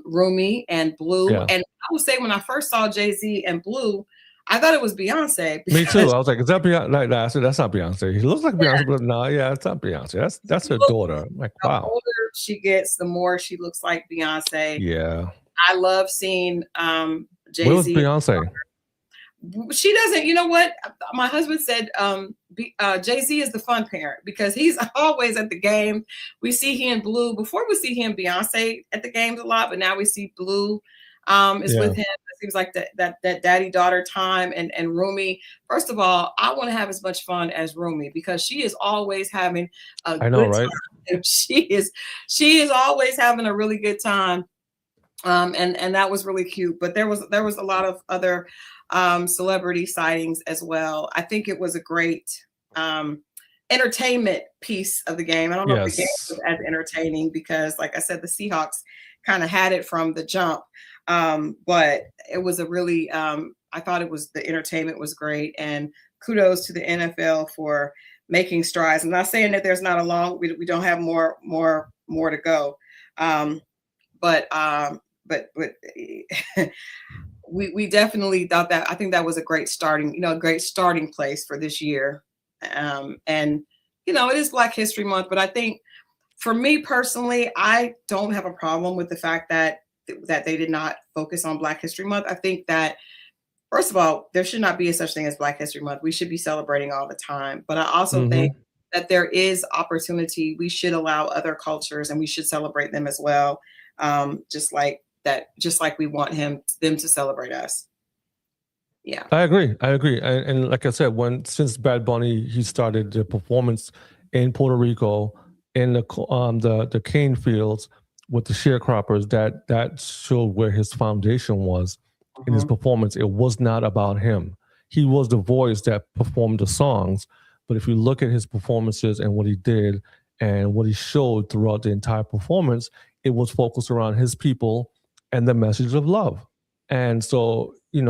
Rumi and Blue. Yeah. And I would say when I first saw Jay-Z and Blue, I thought it was Beyonce. Me too. I was like, is that Beyonce? Like, I said, that's not Beyonce. He looks like Beyonce, but no, it's not Beyonce. That's her daughter. I'm like, wow. The older she gets, the more she looks like Beyonce. Yeah. I love seeing Jay-Z. Where was Beyonce? She doesn't, you know what? My husband said Jay-Z is the fun parent because he's always at the game. We see him in Blue. Before we see him Beyonce at the games a lot, but now we see Blue is with him. It seems like that daddy-daughter time. And Rumi, first of all, I want to have as much fun as Rumi because she is always having a good time. She is always having a really good time. And that was really cute. But there was a lot of other celebrity sightings as well. I think it was a great entertainment piece of the game. I don't know if the game was as entertaining because, like I said, the Seahawks kind of had it from the jump. But it was a really, I thought the entertainment was great, and kudos to the NFL for making strides. I'm not saying that there's not a long, we don't have more to go. But we definitely thought that, I think that was a great starting place for this year. And, it is Black History Month, but I think for me personally, I don't have a problem with the fact that they did not focus on Black History Month. I think that, first of all, there should not be a such thing as Black History Month. We should be celebrating all the time. But I also think that there is opportunity. We should allow other cultures and we should celebrate them as well. Just like we want them to celebrate us. Yeah. I agree. And like I said, since Bad Bunny, he started the performance in Puerto Rico in the cane fields with the sharecroppers, that showed where his foundation was in his performance. It was not about him. He was the voice that performed the songs. But if you look at his performances and what he did and what he showed throughout the entire performance, it was focused around his people and the message of love. And so, you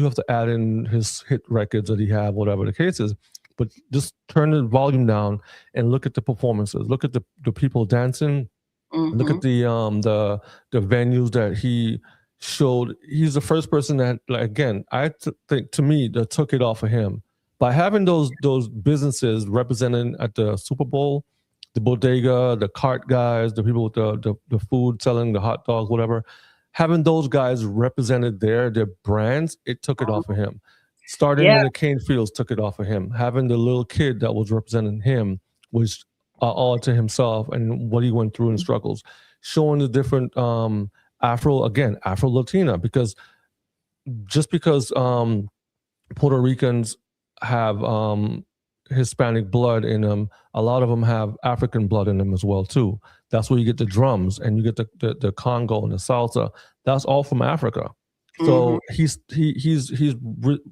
have to add in his hit records that he had, whatever the case is, but just turn the volume down and look at the performances. Look at the people dancing. Look at the venues that he showed. He's the first person that, again, I think to me that took it off of him by having those businesses represented at the Super Bowl, the bodega, the cart guys, the people with the food selling, the hot dogs, whatever. Having those guys represented their brands, it took it off of him. Starting in the cane fields took it off of him. Having the little kid that was representing him was all to himself and what he went through in struggles. Showing the different Afro-Latina, because just because Puerto Ricans have Hispanic blood in them, a lot of them have African blood in them as well too. That's where you get the drums and you get the Congo and the salsa. That's all from Africa. So he's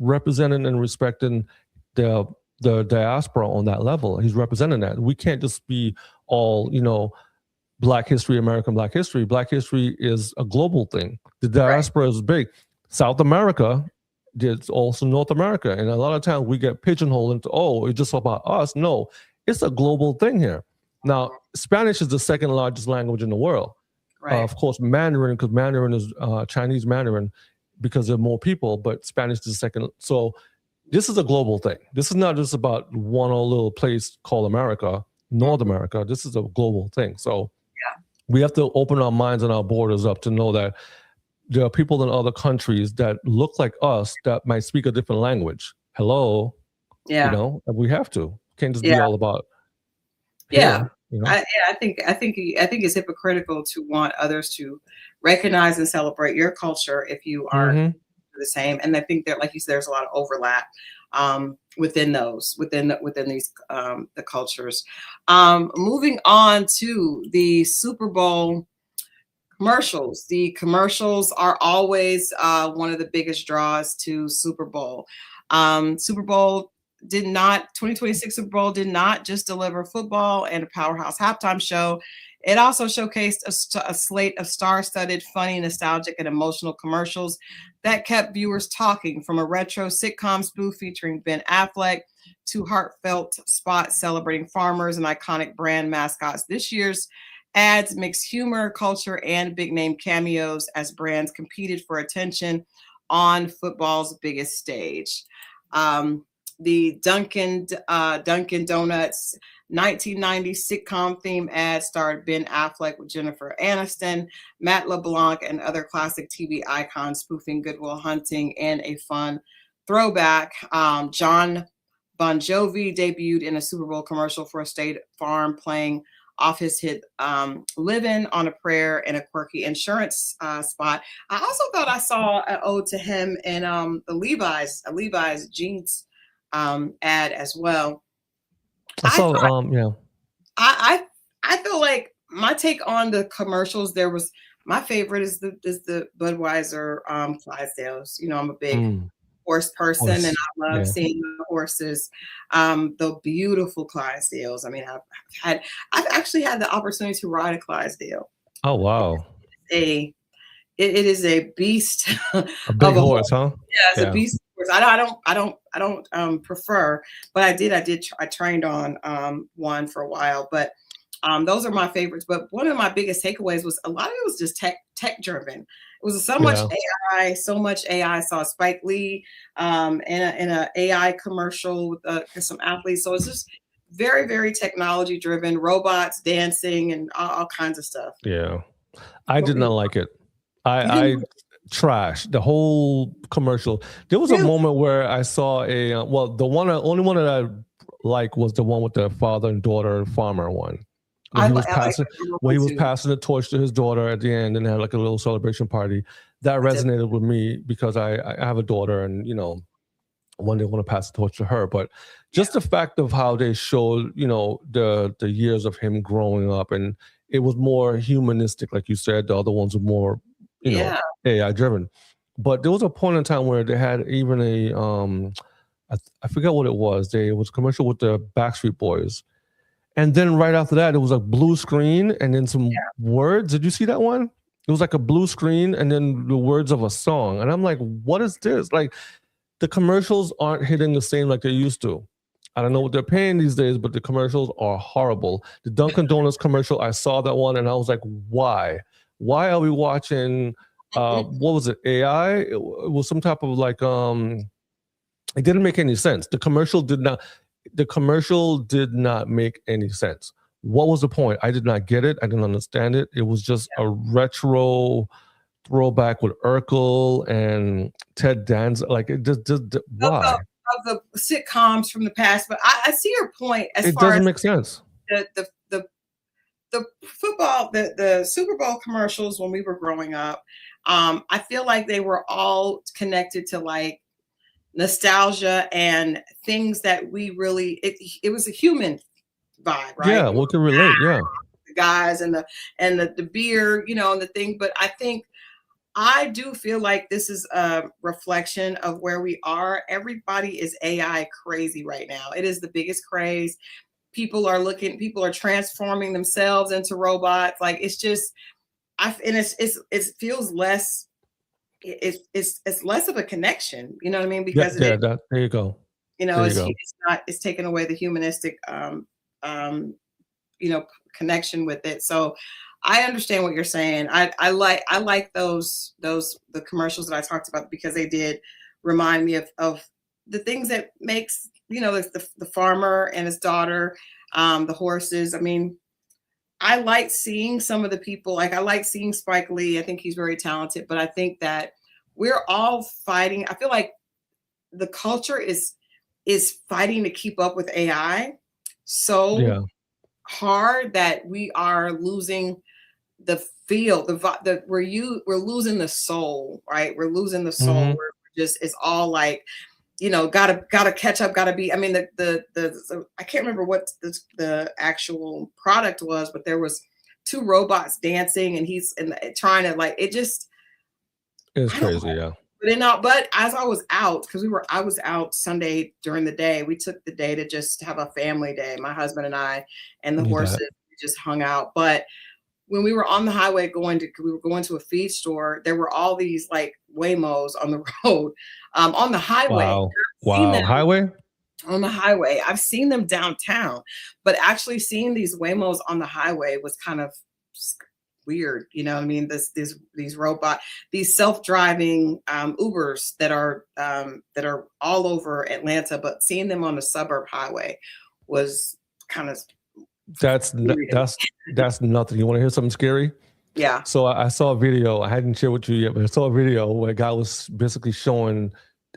representing and respecting the diaspora on that level. He's representing that. We can't just be all, Black history, American Black history. Black history is a global thing. The diaspora is big. South America, there's also North America. And a lot of times we get pigeonholed into, oh, it's just about us. No, it's a global thing here. Now, Spanish is the second largest language in the world. Right. Of course, Mandarin, because Mandarin is Chinese Mandarin, because there are more people, but Spanish is the second. So this is a global thing. This is not just about one little place called America, North America. This is a global thing. So we have to open our minds and our borders up to know that there are people in other countries that look like us that might speak a different language. Hello. Yeah. You know, and we have to. Can't just be all about here, you know? I think it's hypocritical to want others to recognize and celebrate your culture if you aren't the same. And I think that, like you said, there's a lot of overlap within these the cultures. Moving on to the Super Bowl commercials. The commercials are always one of the biggest draws to Super Bowl. 2026 Super Bowl did not just deliver football and a powerhouse halftime show. It also showcased a slate of star-studded, funny, nostalgic, and emotional commercials that kept viewers talking, from a retro sitcom spoof featuring Ben Affleck to heartfelt spots celebrating farmers and iconic brand mascots. This year's ads mixed humor, culture, and big-name cameos as brands competed for attention on football's biggest stage. The Dunkin' Donuts 1990 sitcom theme ad starred Ben Affleck with Jennifer Aniston, Matt LeBlanc, and other classic TV icons, spoofing Good Will Hunting and a fun throwback. John Bon Jovi debuted in a Super Bowl commercial for a State Farm, playing off his hit Livin' on a Prayer and a quirky insurance spot. I also thought I saw an ode to him in the Levi's jeans ad as well. I feel like my take on the commercials, my favorite is the Budweiser Clydesdales. You know, I'm a big horse person, and I love seeing the horses, the beautiful Clydesdales. I mean, I've actually had the opportunity to ride a Clydesdale. Oh wow! It is a beast. A big horse, huh? Yeah, it's a beast. I don't prefer, but I trained on one for a while, but those are my favorites. But one of my biggest takeaways was a lot of it was just tech driven. It was so much AI. I saw Spike Lee in a AI commercial with some athletes. So it's just very, very technology driven, robots dancing and all kinds of stuff. Yeah, I did not like it. I trashed the whole commercial. There was a moment where I saw the only one that I like was the one with the father and daughter farmer one. He was passing the torch to his daughter at the end, and had like a little celebration party. That resonated with me because I have a daughter, and you know, one day I want to pass the torch to her. But just the fact of how they showed, you know, the years of him growing up, and it was more humanistic, like you said. The other ones were more, you know, AI driven. But there was a point in time where they had even a I forget what it was. It was a commercial with the Backstreet Boys. And then right after that, it was a blue screen and then some words. Did you see that one? It was like a blue screen and then the words of a song. And I'm like, what is this? Like, the commercials aren't hitting the same like they used to. I don't know what they're paying these days, but the commercials are horrible. The Dunkin' Donuts commercial, I saw that one and I was like, why? Why are we watching, what was it, AI? It was some type of like, it didn't make any sense. The commercial did not make any sense. What was the point? I did not get it. I didn't understand it. It was just a retro throwback with Urkel and Ted Danson. Like, it just why? Of the sitcoms from the past, but I see your point. It doesn't make sense. The football, the Super Bowl commercials when we were growing up, I feel like they were all connected to like nostalgia and things that we really, it was a human vibe, right? Yeah, we can relate. Yeah, the guys and the beer, you know, and the thing. But I do feel like this is a reflection of where we are. Everybody is AI crazy right now. It is the biggest craze. People are transforming themselves into robots. Like, it's just, it feels less it's less of a connection. You know what I mean? Yeah, Because yeah. There you go. you know, There you it's go. not, it's taken away the humanistic you know, connection with it. So I understand what you're saying. I like the commercials that I talked about because they did remind me of the things that makes, you know, the farmer and his daughter, the horses. I mean, I like seeing some of the people, like I like seeing Spike Lee. I think he's very talented, but I think that we're all fighting. I feel like the culture is fighting to keep up with AI so hard that we are losing the feel, we're losing the soul, right? We're losing the soul. Mm-hmm. We're just, it's all like, you know, gotta catch up, gotta be. I mean, the I can't remember what the actual product was, but there was two robots dancing, and he's trying to like it. Just it's crazy, yeah. But as I was out, because I was out Sunday during the day. We took the day to just have a family day. My husband and I and the horses we just hung out. But when we were on the highway we were going to a feed store, there were all these like Waymos on the road, on the highway. Wow. Highway? On the highway. I've seen them downtown, but actually seeing these Waymos on the highway was kind of weird. You know what I mean? These self-driving Ubers that are all over Atlanta, but seeing them on the suburb highway was kind of that's nothing. You want to hear something scary? Yeah. So I saw a video. I hadn't shared with you yet, but I saw a video where a guy was basically showing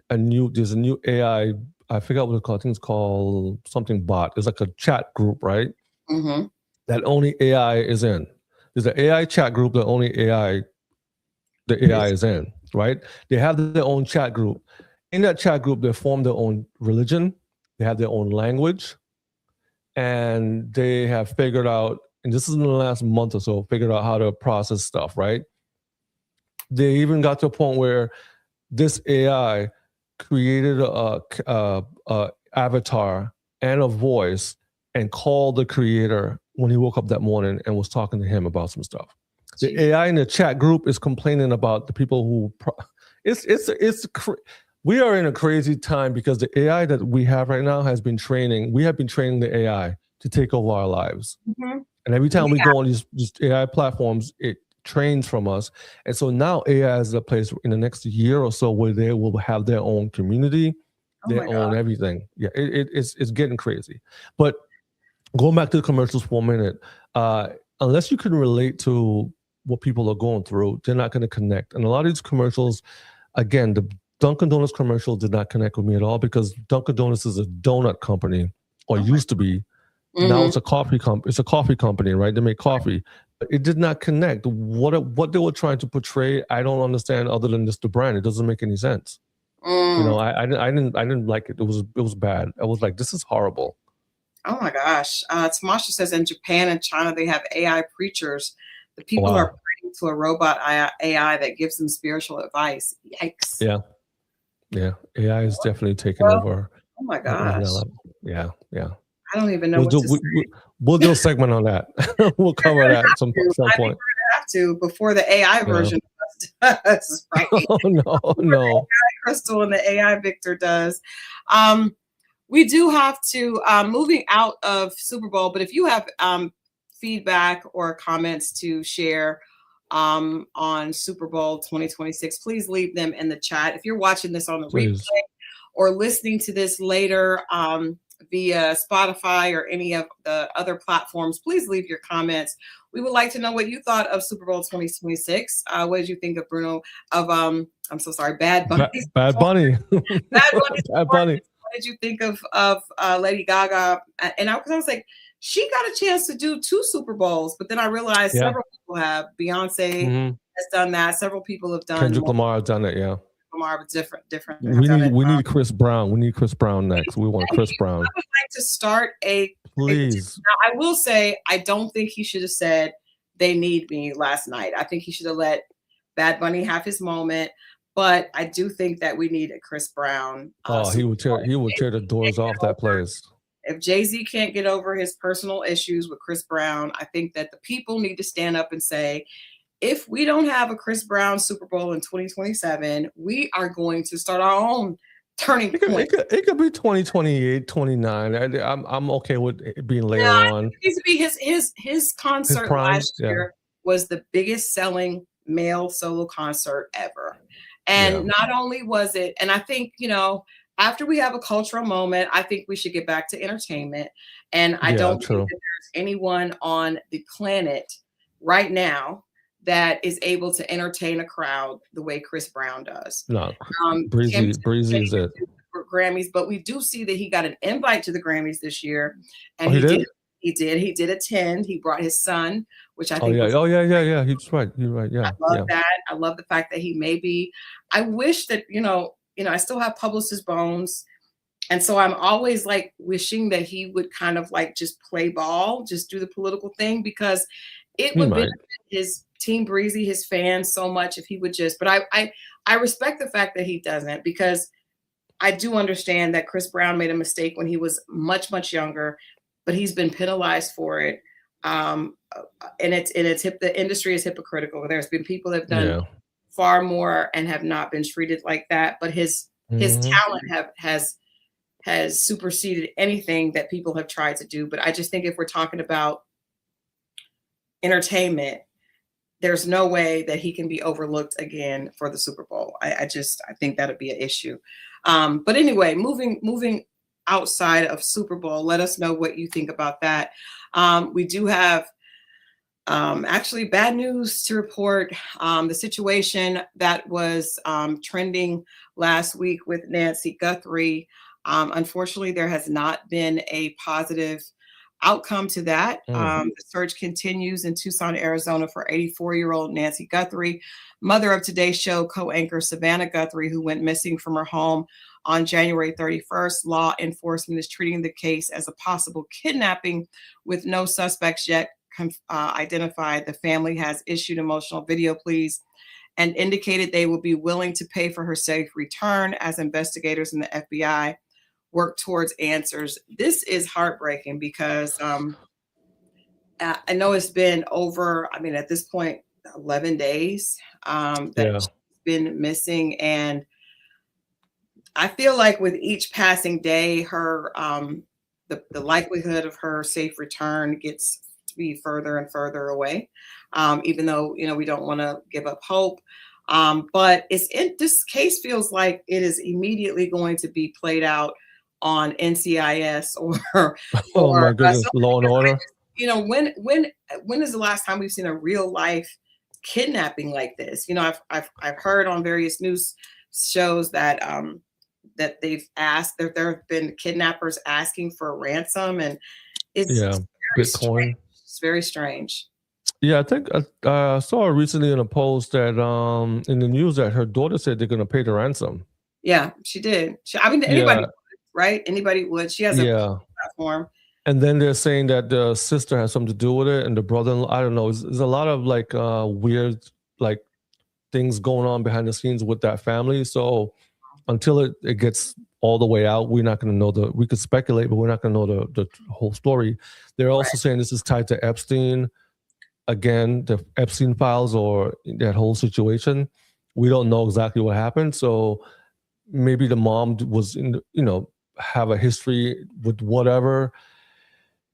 there's a new AI. I forgot what it's called. I think it's called something bot. It's like a chat group, right? Mm-hmm. That only AI is in. There's an AI chat group that only AI is in, right? They have their own chat group. In that chat group, they form their own religion. They have their own language. And they have figured out, and this is in the last month or so, figured out how to process stuff, right? They even got to a point where this AI created a avatar and a voice and called the creator when he woke up that morning and was talking to him about some stuff. The AI in the chat group is complaining about the people who we are in a crazy time because the AI that we have right now we have been training the AI to take over our lives. Mm-hmm. And every time we go on these AI platforms, it trains from us. And so now AI is a place in the next year or so where they will have their own community, their own everything. Yeah, it's getting crazy. But going back to the commercials for a minute, unless you can relate to what people are going through, they're not going to connect. And a lot of these commercials, again, the Dunkin' Donuts commercial did not connect with me at all because Dunkin' Donuts is a donut company, or used to be. Mm-hmm. Now it's a coffee company. It's a coffee company, right? They make coffee. But it did not connect. What they were trying to portray, I don't understand. Other than just the brand, it doesn't make any sense. You know, I didn't like it. It was bad. I was like, this is horrible. Oh my gosh. Tamasha says in Japan and China they have AI preachers. The people are praying to a robot AI that gives them spiritual advice. Yikes. Yeah. AI is definitely taking over. Oh my gosh. Yeah. I don't even know we'll do a segment on that. We'll cover that at some point. Have to before the AI version does, right? Oh no. AI Crystal and the AI Victor does. We do have to moving out of Super Bowl, but if you have feedback or comments to share on Super Bowl 2026, please leave them in the chat. If you're watching this on the replay or listening to this later via Spotify or any of the other platforms, please leave your comments. We would like to know what you thought of Super Bowl 2026. What did you think of I'm so sorry, Bad Bunny. Bad Bunny. Bad Bunny. What did you think of Lady Gaga? And I was like, she got a chance to do 2 Super Bowls, but then I realized several people have. Beyonce has done that. Several people have done. Kendrick Lamar has done it. Yeah. Lamar, but different. We need Chris Brown. We need Chris Brown next. We want Chris Brown. I would like to start please. Now, I will say, I don't think he should have said "They Need Me" last night. I think he should have let Bad Bunny have his moment. But I do think that we need a Chris Brown. He would tear the doors off that place. If Jay-Z can't get over his personal issues with Chris Brown, I think that the people need to stand up and say, if we don't have a Chris Brown Super Bowl in 2027, we are going to start our own turning point. It could be 2028, 29. I'm okay with it being later on. It needs to be his concert last year was the biggest selling male solo concert ever. And not only was it, and I think, after we have a cultural moment, I think we should get back to entertainment. And I don't think that there's anyone on the planet right now that is able to entertain a crowd the way Chris Brown does. No, Breezy is it. For Grammys, but we do see that he got an invite to the Grammys this year, and he did attend. He brought his son, which I think. Yeah. He's right. You're right. Yeah. I love that. I love the fact that he may be. I wish that I still have Publicist Bones, and so I'm always like wishing that he would kind of like just play ball, just do the political thing, because it would benefit his Team Breezy, his fans so much if he would just. But I respect the fact that he doesn't, because I do understand that Chris Brown made a mistake when he was much, much younger, but he's been penalized for it. And the industry is hypocritical. There's been people that have done far more and have not been treated like that. But his talent has superseded anything that people have tried to do. But I just think if we're talking about entertainment, there's no way that he can be overlooked again for the Super Bowl. I think that'd be an issue. But anyway, moving outside of Super Bowl, let us know what you think about that. We do have actually bad news to report. The situation that was trending last week with Nancy Guthrie. Unfortunately, there has not been a positive outcome to that. The search continues in Tucson, Arizona for 84-year-old Nancy Guthrie, mother of Today's Show co-anchor Savannah Guthrie, who went missing from her home on January 31st. Law enforcement is treating the case as a possible kidnapping with no suspects yet identified. The family has issued emotional video pleas and indicated they will be willing to pay for her safe return as investigators in the FBI work towards answers. This is heartbreaking because I know it's been at this point, 11 days that she's been missing. And I feel like with each passing day, her the likelihood of her safe return gets to be further and further away, even though, we don't want to give up hope. But this case feels like it is immediately going to be played out on NCIS or my goodness, Law and Order. When is the last time we've seen a real life kidnapping like this? I've heard on various news shows that that they've asked that there have been kidnappers asking for a ransom, and it's Bitcoin. Strange. It's very strange. Yeah, I think I saw recently in a post that in the news that her daughter said they're going to pay the ransom. Yeah, she did. Anybody. Right? Anybody would. She has a platform. And then they're saying that the sister has something to do with it, and the brother-in-law. I don't know. There's a lot of weird things going on behind the scenes with that family. So until it gets all the way out, we're not going to know we could speculate, but we're not going to know the whole story. They're also saying this is tied to Epstein. Again, the Epstein files or that whole situation. We don't know exactly what happened. So maybe the mom was have a history with whatever.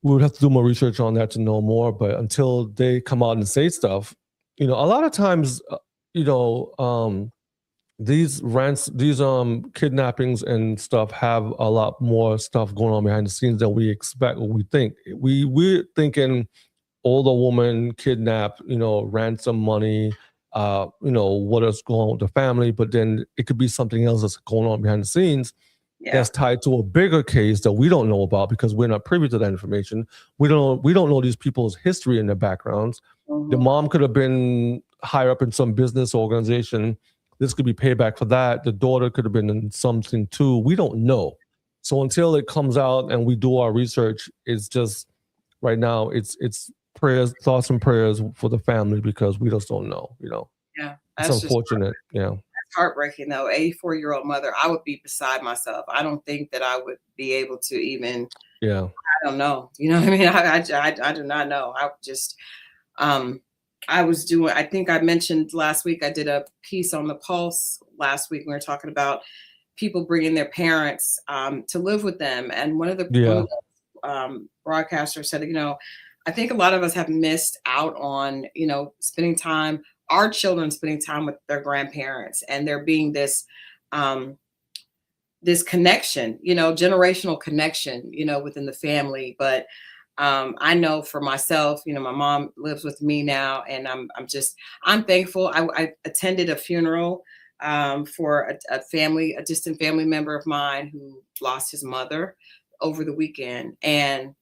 We would have to do more research on that to know more. But until they come out and say stuff, a lot of times, these kidnappings and stuff have a lot more stuff going on behind the scenes than we expect or we think. We're thinking older woman kidnapped, ransom money, what is going on with the family, but then it could be something else that's going on behind the scenes. That's tied to a bigger case that we don't know about because we're not privy to that information. We don't know these people's history and their backgrounds. Mm-hmm. The mom could have been higher up in some business organization. This could be payback for that. The daughter could have been in something too. We don't know. So until it comes out and we do our research, it's just right now it's prayers, thoughts and prayers for the family because we just don't know. Yeah, it's unfortunate. Heartbreaking though. 84-year-old mother, I would be beside myself. I don't think that I would be able to even. I don't know. You know what I mean? I do not know. I just I think I mentioned last week, I did a piece on the Pulse last week. We were talking about people bringing their parents to live with them. And one of the broadcasters said, I think a lot of us have missed out on, spending time, our children spending time with their grandparents, and there being this this connection, generational connection, within the family. But I know for myself, my mom lives with me now, and I'm thankful. I attended a funeral for a distant family member of mine who lost his mother over the weekend. And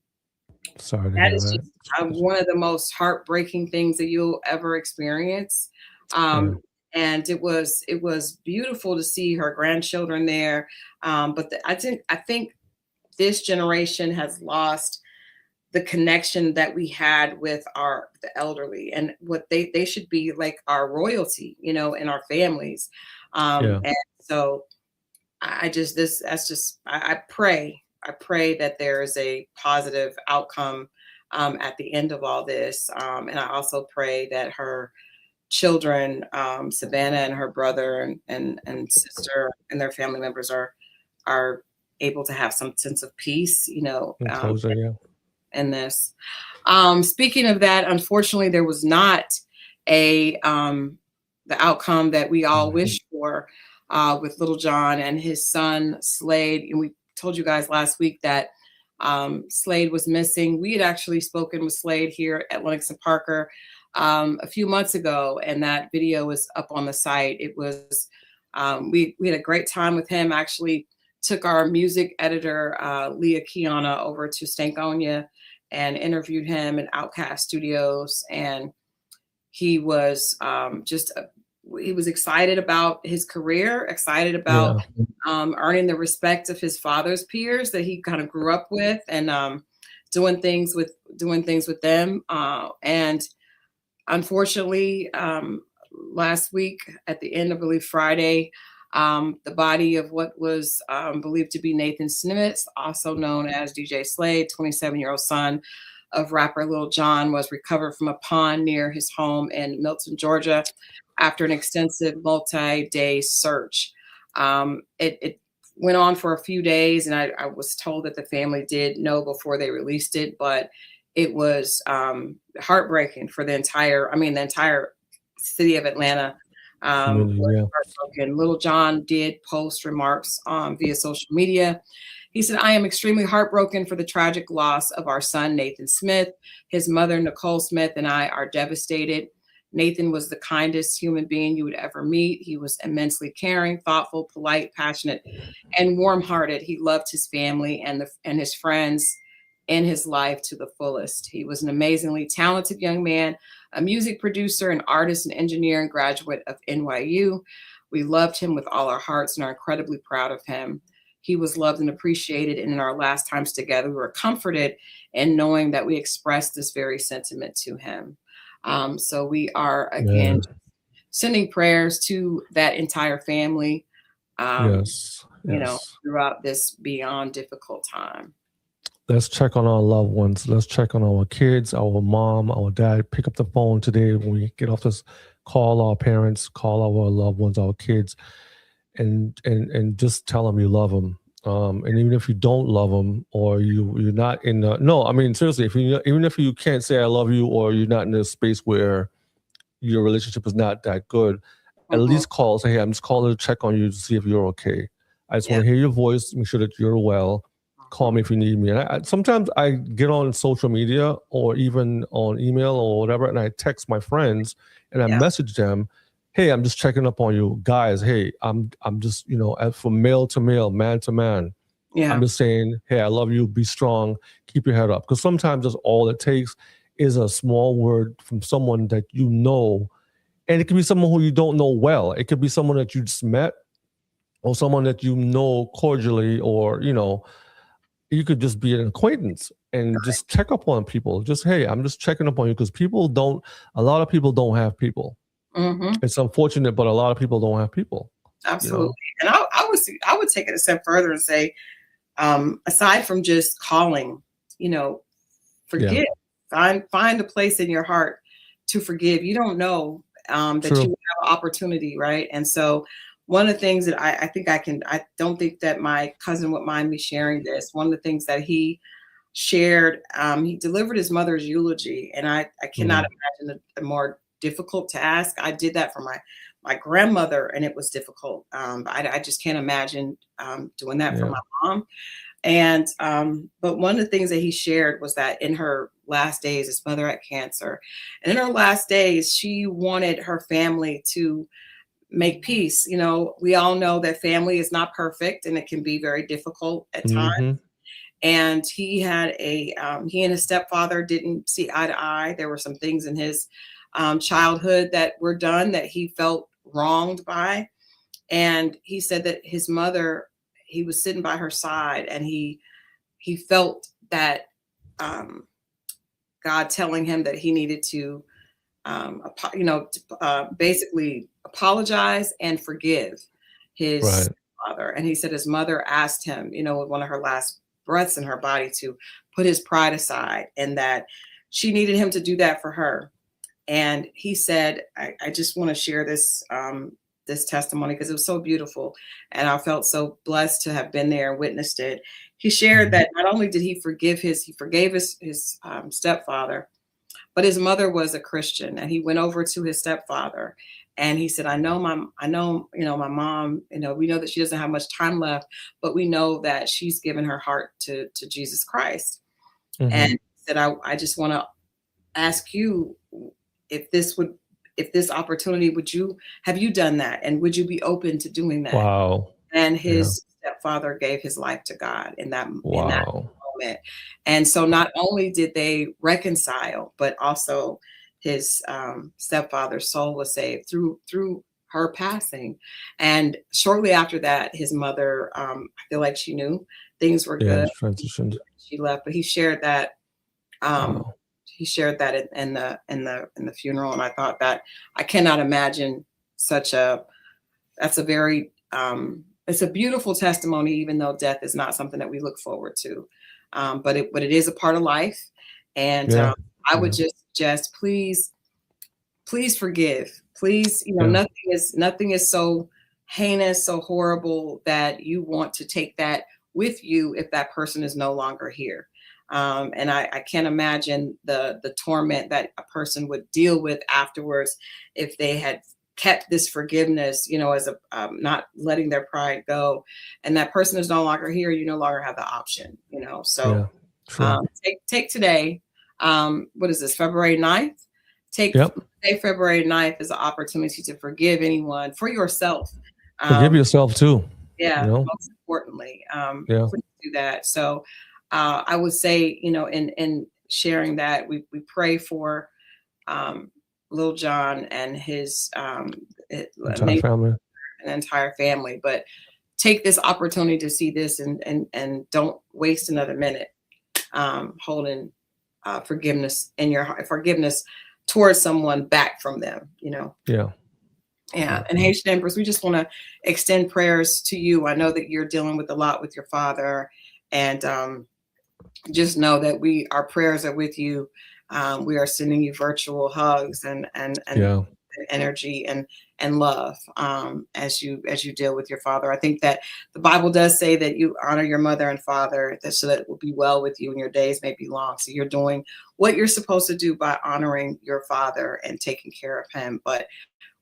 sorry, that is just one of the most heartbreaking things that you'll ever experience. And it was beautiful to see her grandchildren there. But I think this generation has lost the connection that we had with the elderly, and what they should be like our royalty, in our families. And so I pray that there is a positive outcome at the end of all this. And I also pray that her children, Savannah and her brother and sister and their family members are able to have some sense of peace, closure, in this. Speaking of that, unfortunately, there was not the outcome that we all wished for with Little John and his son Slade. And we told you guys last week that Slade was missing. We had actually spoken with Slade here at Lennox and Parker a few months ago, and that video is up on the site. It was we had a great time with him. Actually took our music editor Leah Kiana over to Stankonia and interviewed him in Outcast Studios, and he was he was excited about his career, excited about earning the respect of his father's peers that he kind of grew up with, and doing things with them. And unfortunately, last week at the end of, I believe, Friday, the body of what was believed to be Nathan Smith, also known as DJ Slade, 27-year-old son of rapper Lil Jon, was recovered from a pond near his home in Milton, Georgia, after an extensive multi-day search. It went on for a few days, and I was told that the family did know before they released it, but it was heartbreaking for the entire city of Atlanta. Little Jon did post remarks via social media. He said, "I am extremely heartbroken for the tragic loss of our son, Nathan Smith. His mother, Nicole Smith, and I are devastated. Nathan was the kindest human being you would ever meet. He was immensely caring, thoughtful, polite, passionate, and warm-hearted. He loved his family and his friends in his life to the fullest. He was an amazingly talented young man, a music producer, an artist, and engineer, and graduate of NYU. We loved him with all our hearts and are incredibly proud of him. He was loved and appreciated, and in our last times together, we were comforted in knowing that we expressed this very sentiment to him." So we are, again, sending prayers to that entire family, throughout this beyond difficult time. Let's check on our loved ones. Let's check on our kids, our mom, our dad. Pick up the phone today when we get off this. Call our parents, call our loved ones, our kids, and just tell them you love them. And even if you don't love them, or you're not in the, no, I mean, seriously, even if you can't say I love you, or you're not in a space where your relationship is not that good, at least call, say, hey, I'm just calling to check on you to see if you're okay. I just want to hear your voice, make sure that you're well. Call me if you need me. And sometimes I get on social media or even on email or whatever, and I text my friends and I message them, hey, I'm just checking up on you guys. Hey, I'm just, from male to male, man to man. Yeah. I'm just saying, hey, I love you. Be strong. Keep your head up. Because sometimes that's all it takes is a small word from someone that you know. And it could be someone who you don't know well. It could be someone that you just met, or someone that you know cordially, or, you could just be an acquaintance and just check up on people. Just, hey, I'm just checking up on you, because a lot of people don't have people. Mm-hmm. It's unfortunate, but a lot of people don't have people. Absolutely. And I would take it a step further and say, aside from just calling, forgive, find a place in your heart to forgive. You don't know that True. you have an opportunity, right? And so one of the things that I think I don't think that my cousin would mind me sharing this. One of the things that he shared, he delivered his mother's eulogy, and I cannot imagine a more difficult task. I did that for my grandmother, and it was difficult. I just can't imagine doing that for my mom. And but one of the things that he shared was that in her last days, his mother had cancer, and in her last days, she wanted her family to make peace. You know, we all know that family is not perfect, and it can be very difficult at times. And he had he and his stepfather didn't see eye to eye. There were some things in his childhood that were done that he felt wronged by. And he said that his mother, he was sitting by her side, and he felt that God telling him that he needed to, basically apologize and forgive his father. And he said his mother asked him, with one of her last breaths in her body, to put his pride aside, and that she needed him to do that for her. And he said, I just want to share this this testimony because it was so beautiful, and I felt so blessed to have been there and witnessed it. He shared that not only did he forgave his stepfather, but his mother was a Christian, and he went over to his stepfather, and he said, I know my mom, we know that she doesn't have much time left, but we know that she's given her heart to Jesus Christ. And he said, I just want to ask you if this opportunity, have you done that? And would you be open to doing that? Wow. And his stepfather gave his life to God in that moment. And so not only did they reconcile, but also his stepfather's soul was saved through her passing. And shortly after that, his mother, I feel like she knew things were good. Transitioned. She left, but he shared that. He shared that in the funeral, and I thought that I cannot imagine it's a beautiful testimony, even though death is not something that we look forward to, but it is a part of life, and I would just please forgive, please. Nothing is so heinous, so horrible that you want to take that with you if that person is no longer here. And I can't imagine the torment that a person would deal with afterwards if they had kept this forgiveness, as a not letting their pride go, and that person is no longer here. You no longer have the option, So take today. What is this? February 9th? Take February 9th as an opportunity to forgive anyone, for yourself. Forgive yourself too. Yeah. Most importantly, please do that. So. I would say, in sharing that, we pray for Lil Jon and his entire family, but take this opportunity to see this and don't waste another minute holding forgiveness in your heart, forgiveness towards someone back from them, Yeah. And Haitian Empress, we just want to extend prayers to you. I know that you're dealing with a lot with your father, and just know that our prayers are with you. We are sending you virtual hugs and energy and love as you deal with your father. I think that the Bible does say that you honor your mother and father, so that it will be well with you and your days may be long. So you're doing what you're supposed to do by honoring your father and taking care of him. But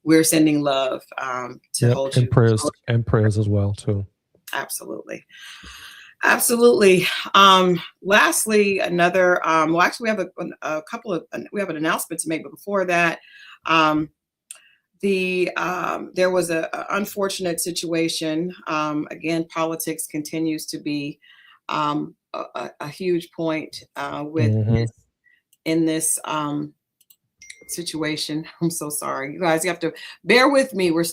we're sending love to hold you. And prayers as well too. Absolutely. Lastly, another, we have we have an announcement to make, but before that, there was an unfortunate situation. Again, politics continues to be a huge point with this situation. I'm so sorry, you guys. You have to bear with me. I'm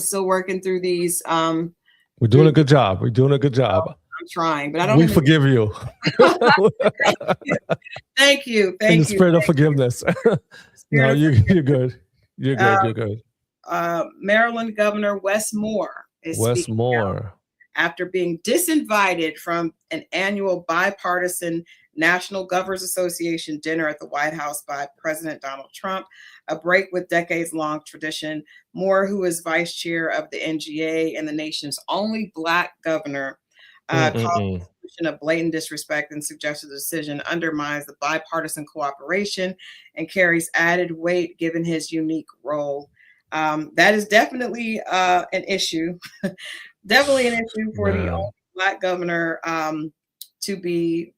still working through these. We're doing a good job. I'm trying, but we forgive you. Thank you. In the spirit of forgiveness. No, you're good. You're good. Maryland Governor Wes Moore is after being disinvited from an annual bipartisan National Governors Association dinner at the White House by President Donald Trump. a break with decades-long tradition. Moore, who is vice chair of the NGA and the nation's only Black governor, called the decision a blatant disrespect and suggested the decision undermines the bipartisan cooperation and carries added weight given his unique role. That is definitely an issue. Definitely an issue for the only Black governor to be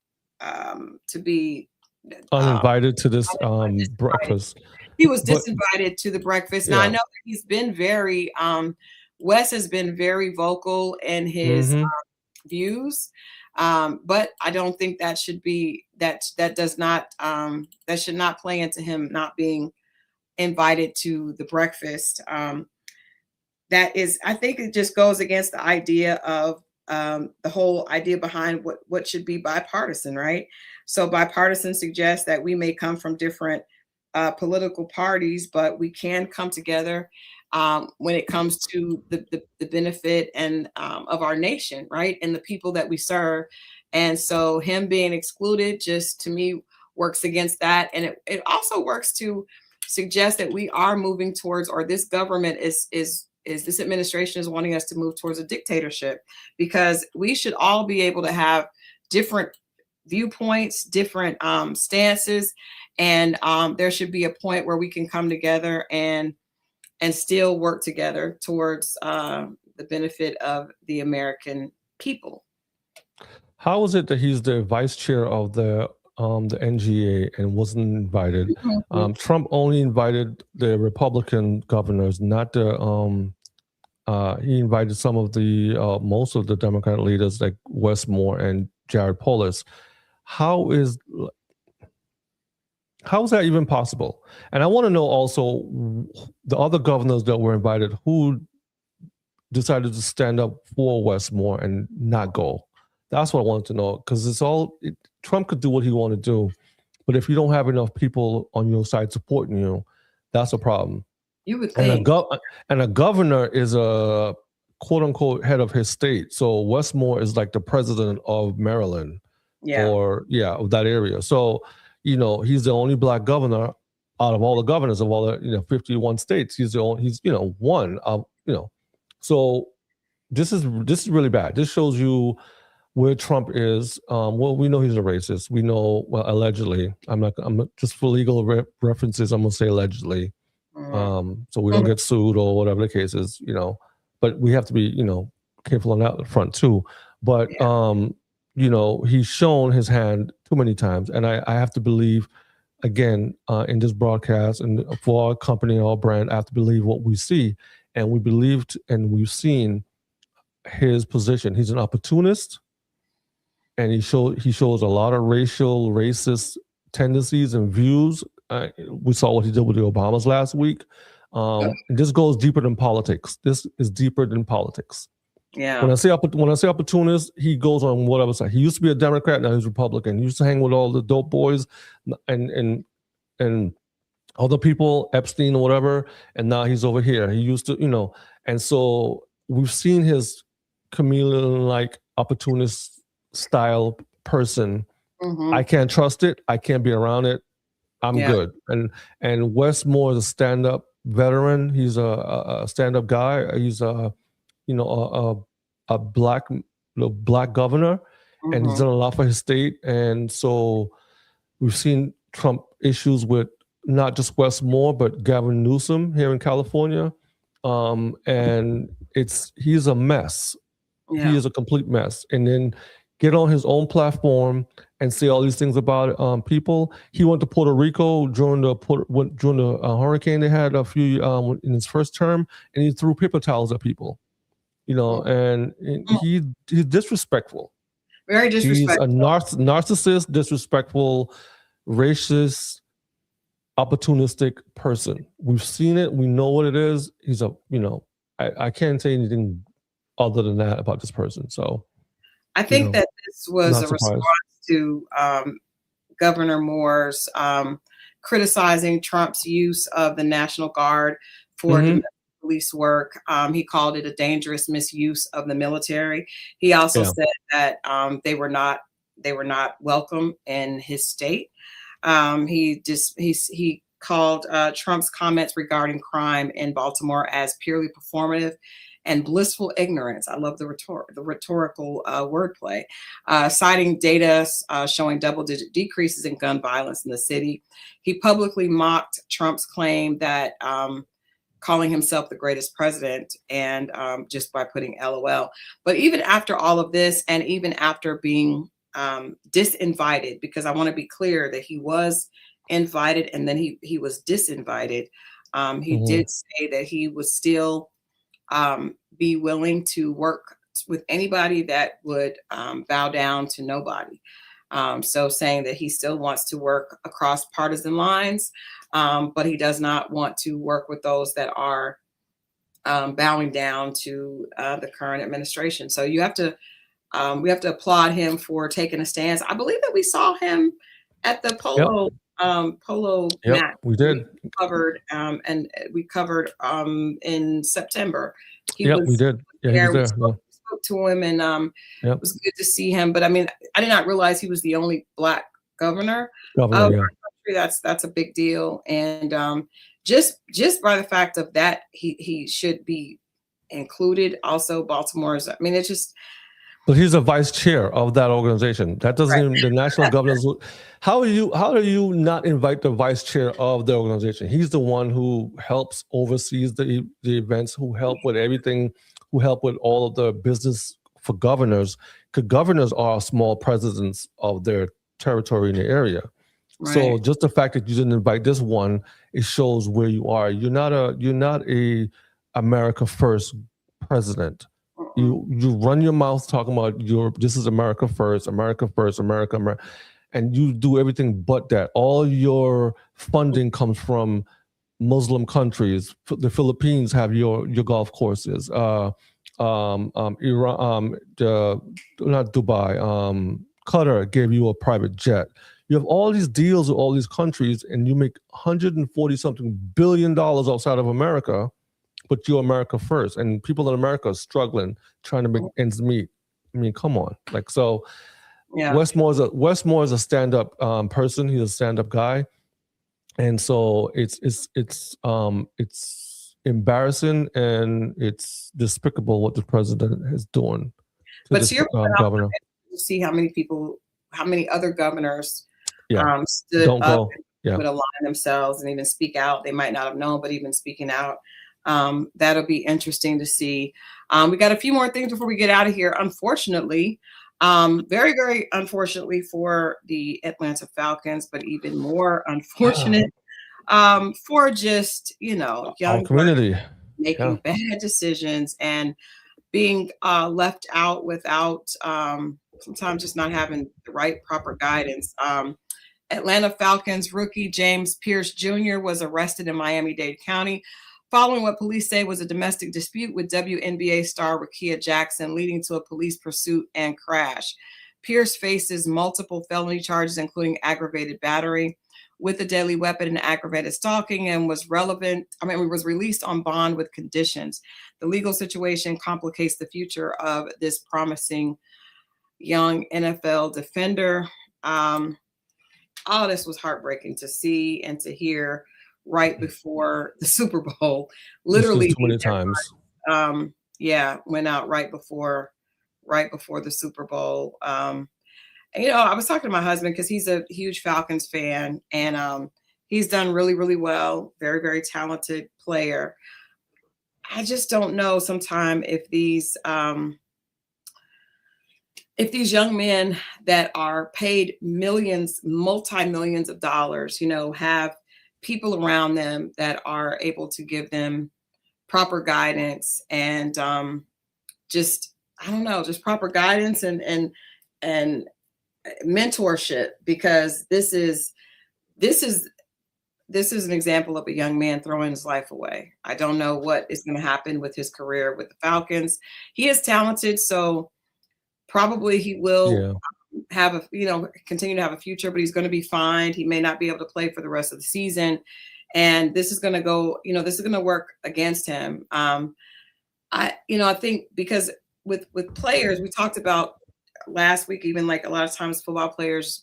uninvited to this breakfast. He was disinvited to the breakfast. Now I know that he's been very Wes has been very vocal in his views, but I don't think that should be that does not that should not play into him not being invited to the breakfast. That is, I think it just goes against the idea of the whole idea behind what should be bipartisan, right? So bipartisan suggests that we may come from different political parties, but we can come together when it comes to the benefit and of our nation, right? And the people that we serve. And so him being excluded just to me works against that. And it also works to suggest that we are moving towards, or this government is this administration is wanting us to move towards a dictatorship, because we should all be able to have different viewpoints, different stances, and there should be a point where we can come together and still work together towards the benefit of the American people. How is it that he's the vice chair of the NGA and wasn't invited? Trump only invited the Republican governors, not the. He invited some of the most of the Democratic leaders like Wes Moore and Jared Polis. How is that even possible? And I want to know also the other governors that were invited who decided to stand up for Wes Moore and not go. That's what I wanted to know, because Trump could do what he wanted to do, but if you don't have enough people on your side supporting you, that's a problem. You would think. And a governor is a quote unquote head of his state. So Wes Moore is like the president of Maryland, of that area. So, he's the only Black governor out of all the governors of all the 51 states. He's one of So this is really bad. This shows you where Trump is. Well, we know he's a racist. We know, allegedly. I'm just for legal references, I'm gonna say allegedly. So we don't get sued or whatever the case is, but we have to be, careful on that front too. But, he's shown his hand too many times. And I have to believe, again, in this broadcast and for our company, our brand, I have to believe what we see. And we believed and we've seen his position. He's an opportunist, and he shows a lot of racist tendencies and views. We saw what he did with the Obamas last week. And this goes deeper than politics. This is deeper than politics. Yeah. When I say opportunist, he goes on whatever side. He used to be a Democrat, now he's Republican. He used to hang with all the dope boys and other people, Epstein or whatever, and now he's over here. He used to, and so we've seen his chameleon-like opportunist style person. I can't trust it. I can't be around it. I'm good. And Wes Moore is a stand-up veteran. He's a stand-up guy. He's a black governor, and he's done a lot for his state. And so we've seen Trump issues with not just Wes Moore, but Gavin Newsom here in California. And he's a mess. He is a complete mess. And then get on his own platform and say all these things about people. He went to Puerto Rico during the hurricane they had a few in his first term, and he threw paper towels at people. And he's disrespectful. Very disrespectful. He's a narcissist, disrespectful, racist, opportunistic person. We've seen it. We know what it is. He's I can't say anything other than that about this person. So I think that this was a response to Governor Moore's criticizing Trump's use of the National Guard for police work. He called it a dangerous misuse of the military. He also said that they were not welcome in his state. He called Trump's comments regarding crime in Baltimore as purely performative and blissful ignorance. I love the rhetorical wordplay, citing data showing double-digit decreases in gun violence in the city. He publicly mocked Trump's claim that calling himself the greatest president, and just by putting LOL. But even after all of this, and even after being disinvited, because I want to be clear that he was invited and then he was disinvited, he did say that he would still be willing to work with anybody that would bow down to nobody. So saying that he still wants to work across partisan lines, but he does not want to work with those that are bowing down to the current administration. So we have to applaud him for taking a stance. I believe that we saw him at the polo match. We did. We covered and we covered in September. We did. Yeah, he was there. We spoke to him, and it was good to see him. But I mean, I did not realize he was the only Black governor of our country. That's a big deal, and just by the fact of that, he should be included. Also, Baltimore's. I mean, it's just. But he's a vice chair of that organization. That doesn't even the national governors. How do you not invite the vice chair of the organization? He's the one who helps oversees the events, who help with everything, who help with all of the business for governors. Because governors are small presidents of their territory in the area. Right. So just the fact that you didn't invite this one, it shows where you are. You're not a America First president. You run your mouth talking about this is America first, America, and you do everything but that. All your funding comes from Muslim countries. The Philippines have your golf courses. Iran, not Dubai, Qatar gave you a private jet. You have all these deals with all these countries, and you make $140-something billion outside of America. But you're America first, and people in America are struggling, trying to make ends meet. I mean, come on, yeah. Westmore is a stand-up person. He's a stand-up guy, and so it's embarrassing and it's despicable what the president is doing. But to your point, governor, you see how many other governors stood up and would align themselves and even speak out. They might not have known, but even speaking out. That'll be interesting to see. We got a few more things before we get out of here. Unfortunately, very, very unfortunately for the Atlanta Falcons, but even more unfortunate for just, young community making bad decisions and being left out without sometimes just not having the right proper guidance. Atlanta Falcons rookie James Pierce Jr. was arrested in Miami-Dade County following what police say was a domestic dispute with WNBA star Rickea Jackson, leading to a police pursuit and crash. Pierce faces multiple felony charges, including aggravated battery with a deadly weapon and aggravated stalking, and was released on bond with conditions. The legal situation complicates the future of this promising young NFL defender. All this was heartbreaking to see and to hear. Right before the Super Bowl, literally too many times. Went out right before the Super Bowl. And, I was talking to my husband because he's a huge Falcons fan, and he's done really, really well. Very, very talented player. I just don't know sometimes if these young men that are paid millions, multi-millions of dollars, have people around them that are able to give them proper guidance and just proper guidance and mentorship, because this is an example of a young man throwing his life away. I don't know what is going to happen with his career with the Falcons. He is talented, so probably he will continue to have a future, but he's going to be fined. He may not be able to play for the rest of the season. And this is going to go, this is going to work against him. I think because with players, we talked about last week, even like a lot of times football players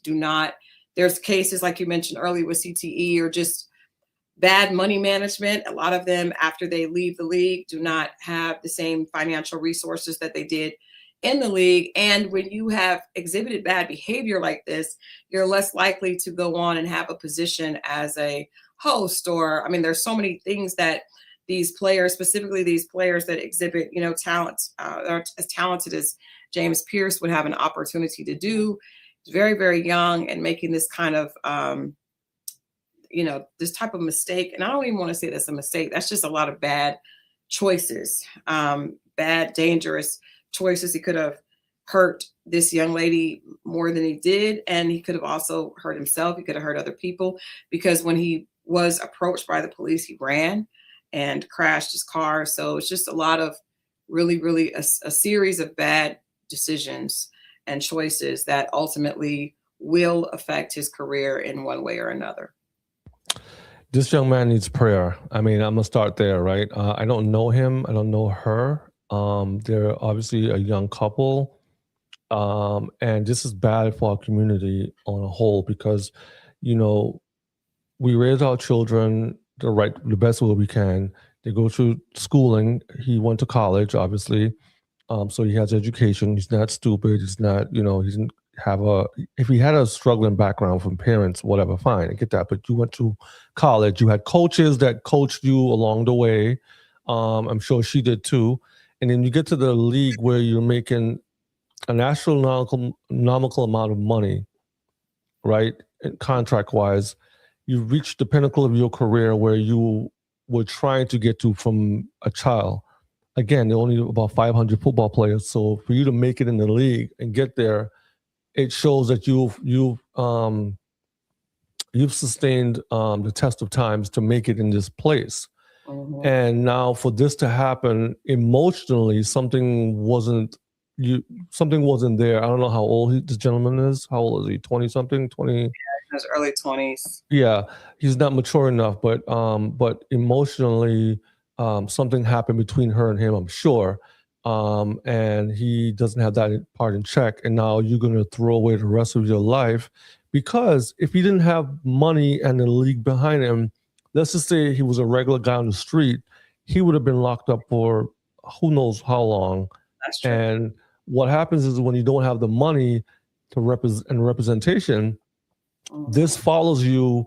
there's cases like you mentioned earlier with CTE or just bad money management. A lot of them, after they leave the league, do not have the same financial resources that they did in the league. And when you have exhibited bad behavior like this, you're less likely to go on and have a position as a host, or, I mean, there's so many things that these players, specifically these players that exhibit, talent, are as talented as James Pierce, would have an opportunity to do. He's very, very young, and making this kind of, this type of mistake. And I don't even want to say that's a mistake. That's just a lot of bad choices, bad, dangerous choices. He could have hurt this young lady more than he did. And he could have also hurt himself. He could have hurt other people, because when he was approached by the police, he ran and crashed his car. So it's just a lot of really a series of bad decisions and choices that ultimately will affect his career in one way or another. This young man needs prayer. I mean, I'm gonna start there, right? I don't know him. I don't know her. They're obviously a young couple, and this is bad for our community on a whole, because, we raise our children the best way we can. They go through schooling. He went to college, obviously, so he has education. He's not stupid. He's not, he didn't have if he had a struggling background from parents, whatever, fine, I get that. But you went to college. You had coaches that coached you along the way. I'm sure she did too. And then you get to the league where you're making an astronomical amount of money, right? Contract-wise, you've reached the pinnacle of your career where you were trying to get to from a child. Again, there are only about 500 football players. So for you to make it in the league and get there, it shows that you've sustained the test of times to make it in this place. Mm-hmm. And now for this to happen emotionally, something wasn't there. I don't know how old this gentleman is. How old is he? 20 something? 20? Yeah, his early 20s. Yeah, he's not mature enough, but emotionally, something happened between her and him, I'm sure. And he doesn't have that part in check. And now you're going to throw away the rest of your life, because if he didn't have money and the league behind him, let's just say he was a regular guy on the street, he would have been locked up for who knows how long. That's true. And what happens is, when you don't have the money to representation, this follows you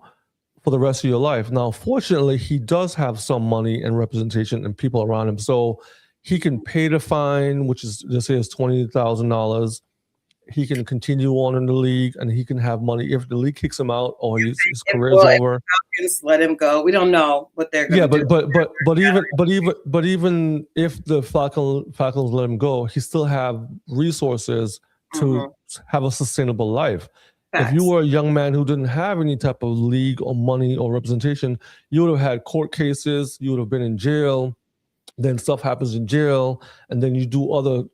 for the rest of your life. Now, fortunately, he does have some money and representation and people around him. So he can pay the fine, which is, just say, it's $20,000. He can continue on in the league, and he can have money if the league kicks him out or his career is over. Let him go. We don't know what they're going to do. But even if the Falcons let him go, he still have resources to have a sustainable life. Facts. If you were a young man who didn't have any type of league or money or representation, you would have had court cases. You would have been in jail. Then stuff happens in jail, and then you do other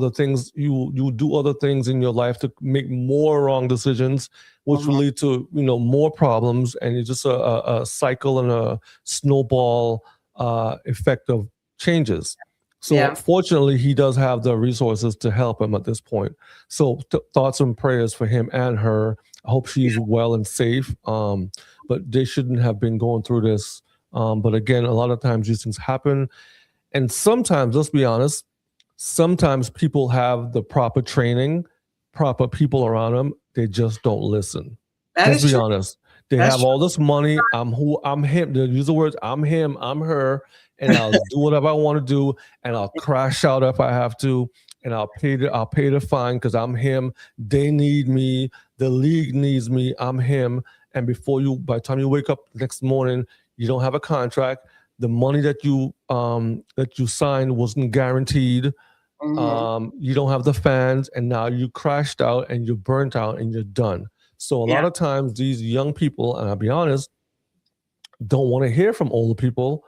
things. You do other things in your life to make more wrong decisions, which will lead to more problems, and it's just a cycle and a snowball effect of changes. So fortunately, he does have the resources to help him at this point. So thoughts and prayers for him and her. I hope she's well and safe. But they shouldn't have been going through this. But again, a lot of times these things happen, and sometimes, let's be honest, sometimes people have the proper training, proper people around them. They just don't listen. Let's be honest. They have all this money. I'm him. They use the words, I'm him, I'm her, and I'll do whatever I want to do, and I'll crash out if I have to, and I'll pay the fine because I'm him. They need me. The league needs me. I'm him. And by the time you wake up next morning, you don't have a contract. The money that you signed wasn't guaranteed. You don't have the fans, and now you crashed out and you're burnt out and you're done. So a lot of times these young people, and I'll be honest, don't want to hear from older people,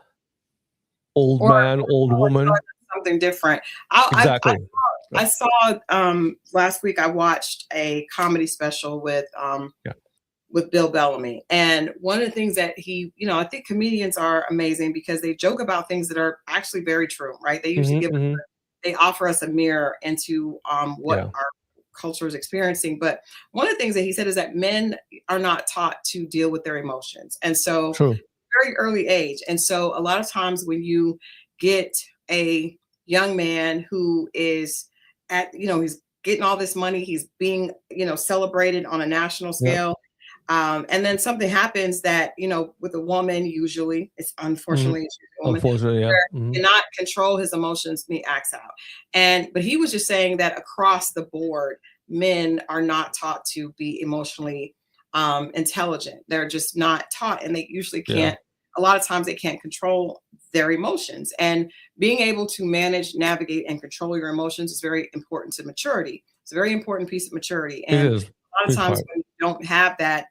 old woman. Something different. Exactly. I saw last week, I watched a comedy special with Bill Bellamy. And one of the things that I think comedians are amazing because they joke about things that are actually very true, right? They usually they offer us a mirror into what our culture is experiencing. But one of the things that he said is that men are not taught to deal with their emotions. And so True. very early age. And so a lot of times when you get a young man who is he's getting all this money, he's being, celebrated on a national scale. And then something happens that, with a woman, usually it's unfortunately, it's a woman, cannot control his emotions, he acts out. But he was just saying that across the board, men are not taught to be emotionally intelligent. They're just not taught, and they usually can't. A lot of times they can't control their emotions, and being able to manage, navigate, and control your emotions is very important to maturity. It's a very important piece of maturity. And a lot of times when you don't have that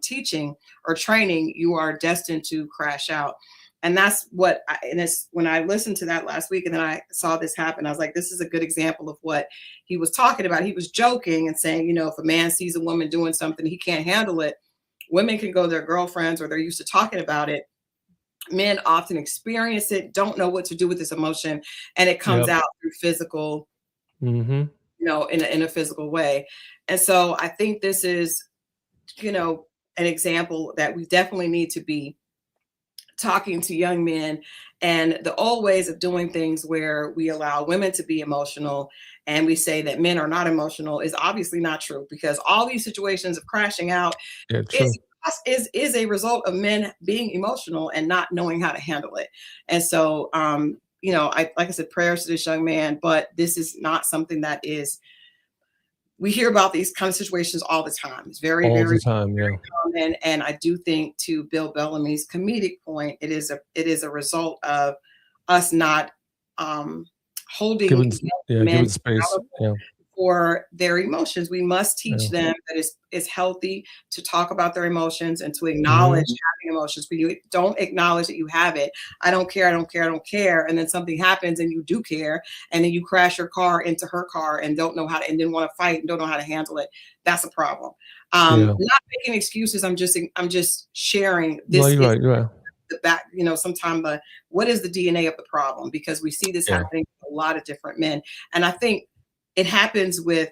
teaching or training, you are destined to crash out. And that's what, when I listened to that last week and then I saw this happen, I was like, this is a good example of what he was talking about. He was joking and saying, if a man sees a woman doing something, he can't handle it. Women can go to their girlfriends, or they're used to talking about it. Men often experience it, don't know what to do with this emotion, and it comes out through physical, in a physical way. And so I think this is, an example that we definitely need to be talking to young men. And the old ways of doing things where we allow women to be emotional and we say that men are not emotional is obviously not true, because all these situations of crashing out is a result of men being emotional and not knowing how to handle it. And so, like I said, prayers to this young man, but this is not something that is, we hear about these kind of situations all the time. It's very common. And I do think, to Bill Bellamy's comedic point, it is a result of us not giving space for their emotions. We must teach them that it's healthy to talk about their emotions and to acknowledge having emotions. When you don't acknowledge that you have it, I don't care, and then something happens and you do care, and then you crash your car into her car and don't know how to, and then want to fight and don't know how to handle it. That's a problem. Not making excuses. I'm just sharing this. The back, sometimes what is the DNA of the problem? Because we see this happening to a lot of different men, and I think it happens with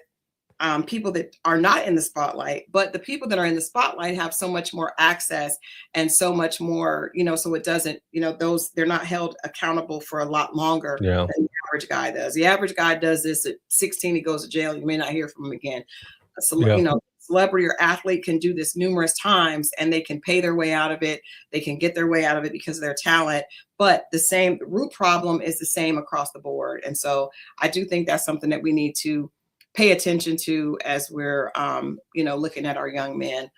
people that are not in the spotlight, but the people that are in the spotlight have so much more access and so much more, so it doesn't, they're not held accountable for a lot longer than the average guy does. The average guy does this at 16, he goes to jail. You may not hear from him again. Celebrity or athlete can do this numerous times and they can pay their way out of it. They can get their way out of it because of their talent, but the root problem is the same across the board. And so I do think that's something that we need to pay attention to as we're, looking at our young men.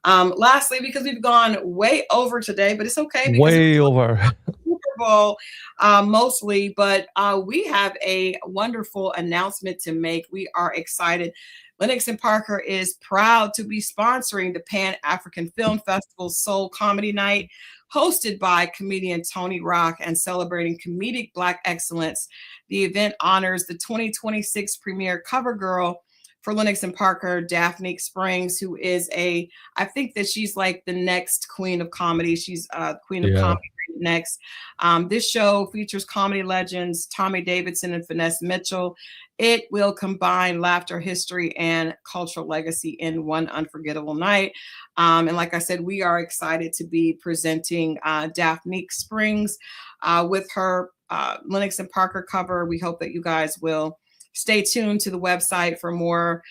Lastly, because we've gone way over today, but it's okay. Way over. Super Bowl, mostly, but we have a wonderful announcement to make. We are excited. Lennox and Parker is proud to be sponsoring the Pan-African Film Festival Soul Comedy Night, hosted by comedian Tony Rock and celebrating comedic Black excellence. The event honors the 2026 premiere cover girl for Lennox and Parker, Daphne Springs, who is I think that she's like the next queen of comedy. She's queen of comedy next. This show features comedy legends Tommy Davidson and Finesse Mitchell. It will combine laughter, history, and cultural legacy in one unforgettable night. And like I said, we are excited to be presenting Daphne Springs with her Lennox and Parker cover. We hope that you guys will stay tuned to the website for more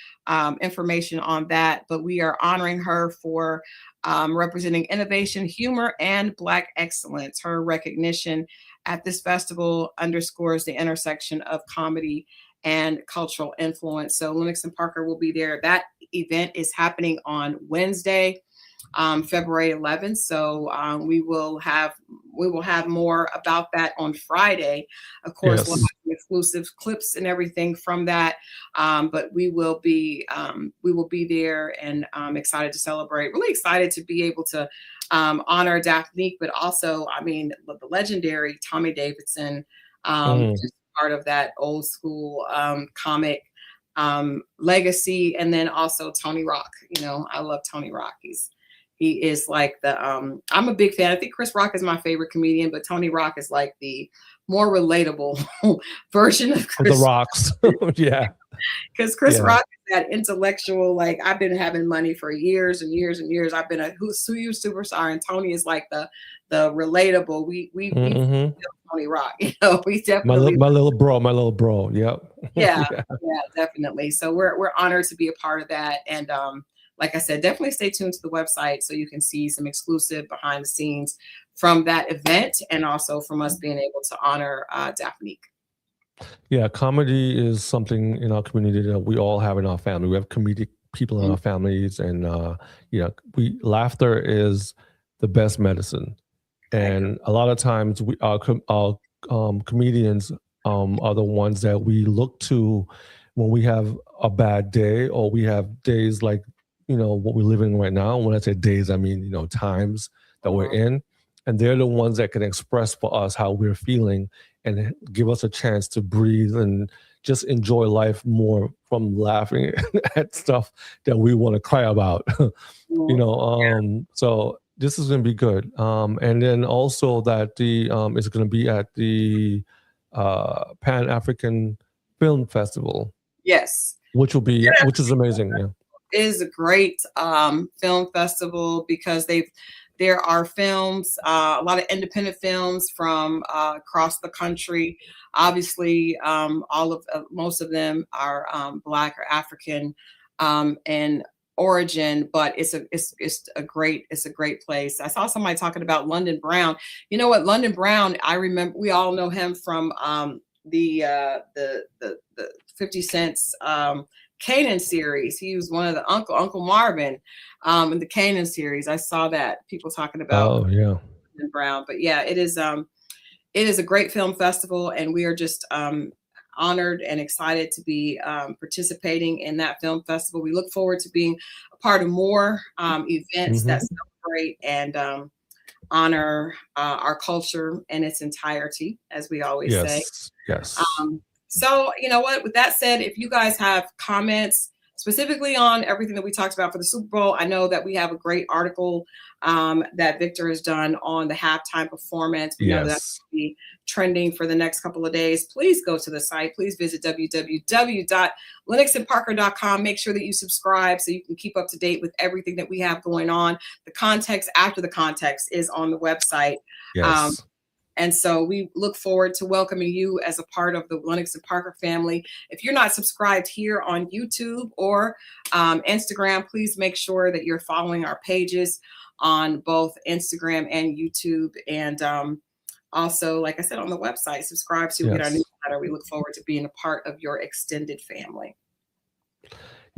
information on that. But we are honoring her for representing innovation, humor, and Black excellence. Her recognition at this festival underscores the intersection of comedy and cultural influence. So Lennox and Parker will be there. That event is happening on Wednesday, February 11th. So we will have more about that on Friday. Of course, we'll have some exclusive clips and everything from that. But we will be there, and I'm excited to celebrate. Really excited to be able to honor Daphne, but also, the legendary Tommy Davidson, just part of that old school comic legacy, and then also Tony Rock. I love Tony Rock. He is like I'm a big fan. I think Chris Rock is my favorite comedian, but Tony Rock is like the more relatable version of Chris the Rocks. Yeah. Because Chris Rock that intellectual, like I've been having money for years and years and years. I've been a huge superstar, and Tony is like the relatable. We feel Tony Rock, you know. We definitely my little bro. Yep. Yeah, definitely. So we're honored to be a part of that, and like I said, definitely stay tuned to the website so you can see some exclusive behind the scenes from that event, and also from us being able to honor Daphnique. Yeah, comedy is something in our community that we all have in our family. We have comedic people in our families, and laughter is the best medicine. And a lot of times, our comedians are the ones that we look to when we have a bad day, or we have days like what we're living right now. When I say days, I mean times that we're in, and they're the ones that can express for us how we're feeling and give us a chance to breathe and just enjoy life more from laughing at stuff that we want to cry about. So this is going to be good. And then also that it's going to be at the Pan-African Film Festival. Yes. Which is amazing. Yeah. It is a great film festival because there are films, a lot of independent films from across the country. Obviously, most of them are Black or African in origin, but it's a great place. I saw somebody talking about London Brown. You know what, London Brown? I remember, we all know him from the 50 Cent's Kanan series. He was one of the Uncle Marvin in the Kanan series. I saw that people talking about London Brown. But yeah, it is a great film festival, and we are just honored and excited to be participating in that film festival. We look forward to being a part of more events that celebrate and honor our culture in its entirety, as we always say. Yes. So, you know what, with that said, if you guys have comments specifically on everything that we talked about for the Super Bowl, I know that we have a great article that Victor has done on the halftime performance. We know that's going to be trending for the next couple of days. Please go to the site. Please visit www.lennoxandparker.com. Make sure that you subscribe so you can keep up to date with everything that we have going on. The context after the context is on the website. Yes. And so we look forward to welcoming you as a part of the Lennox and Parker family. If you're not subscribed here on YouTube or Instagram, please make sure that you're following our pages on both Instagram and YouTube. And also, like I said, on the website, subscribe to get our newsletter. We look forward to being a part of your extended family.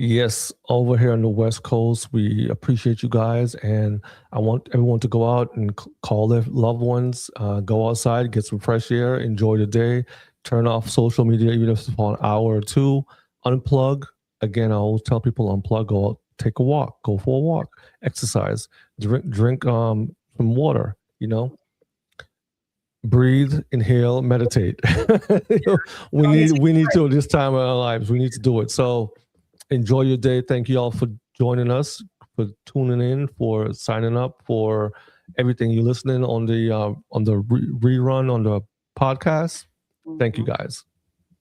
Yes, over here on the West Coast, we appreciate you guys, and I want everyone to go out and call their loved ones, go outside, get some fresh air, enjoy the day, turn off social media, even if it's for an hour or two, unplug. Again, I always tell people unplug, go out, take a walk, go for a walk, exercise, drink some water, breathe, inhale, meditate. We need to at this time of our lives. We need to do it. So enjoy your day. Thank you all for joining us, for tuning in, for signing up, for everything you're listening on the rerun on the podcast. Thank you guys.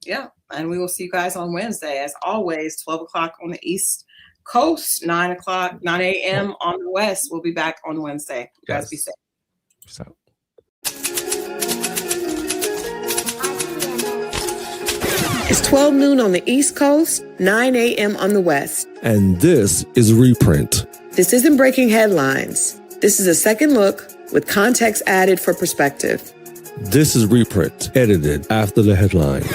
Yeah, and we will see you guys on Wednesday, as always, 12 o'clock on the East Coast, 9 a.m. on the West. We'll be back on Wednesday. You guys be safe. Peace out. It's 12 noon on the East Coast, 9 a.m. on the West. And this is Reprint. This isn't breaking headlines. This is a second look with context added for perspective. This is Reprint, edited after the headlines.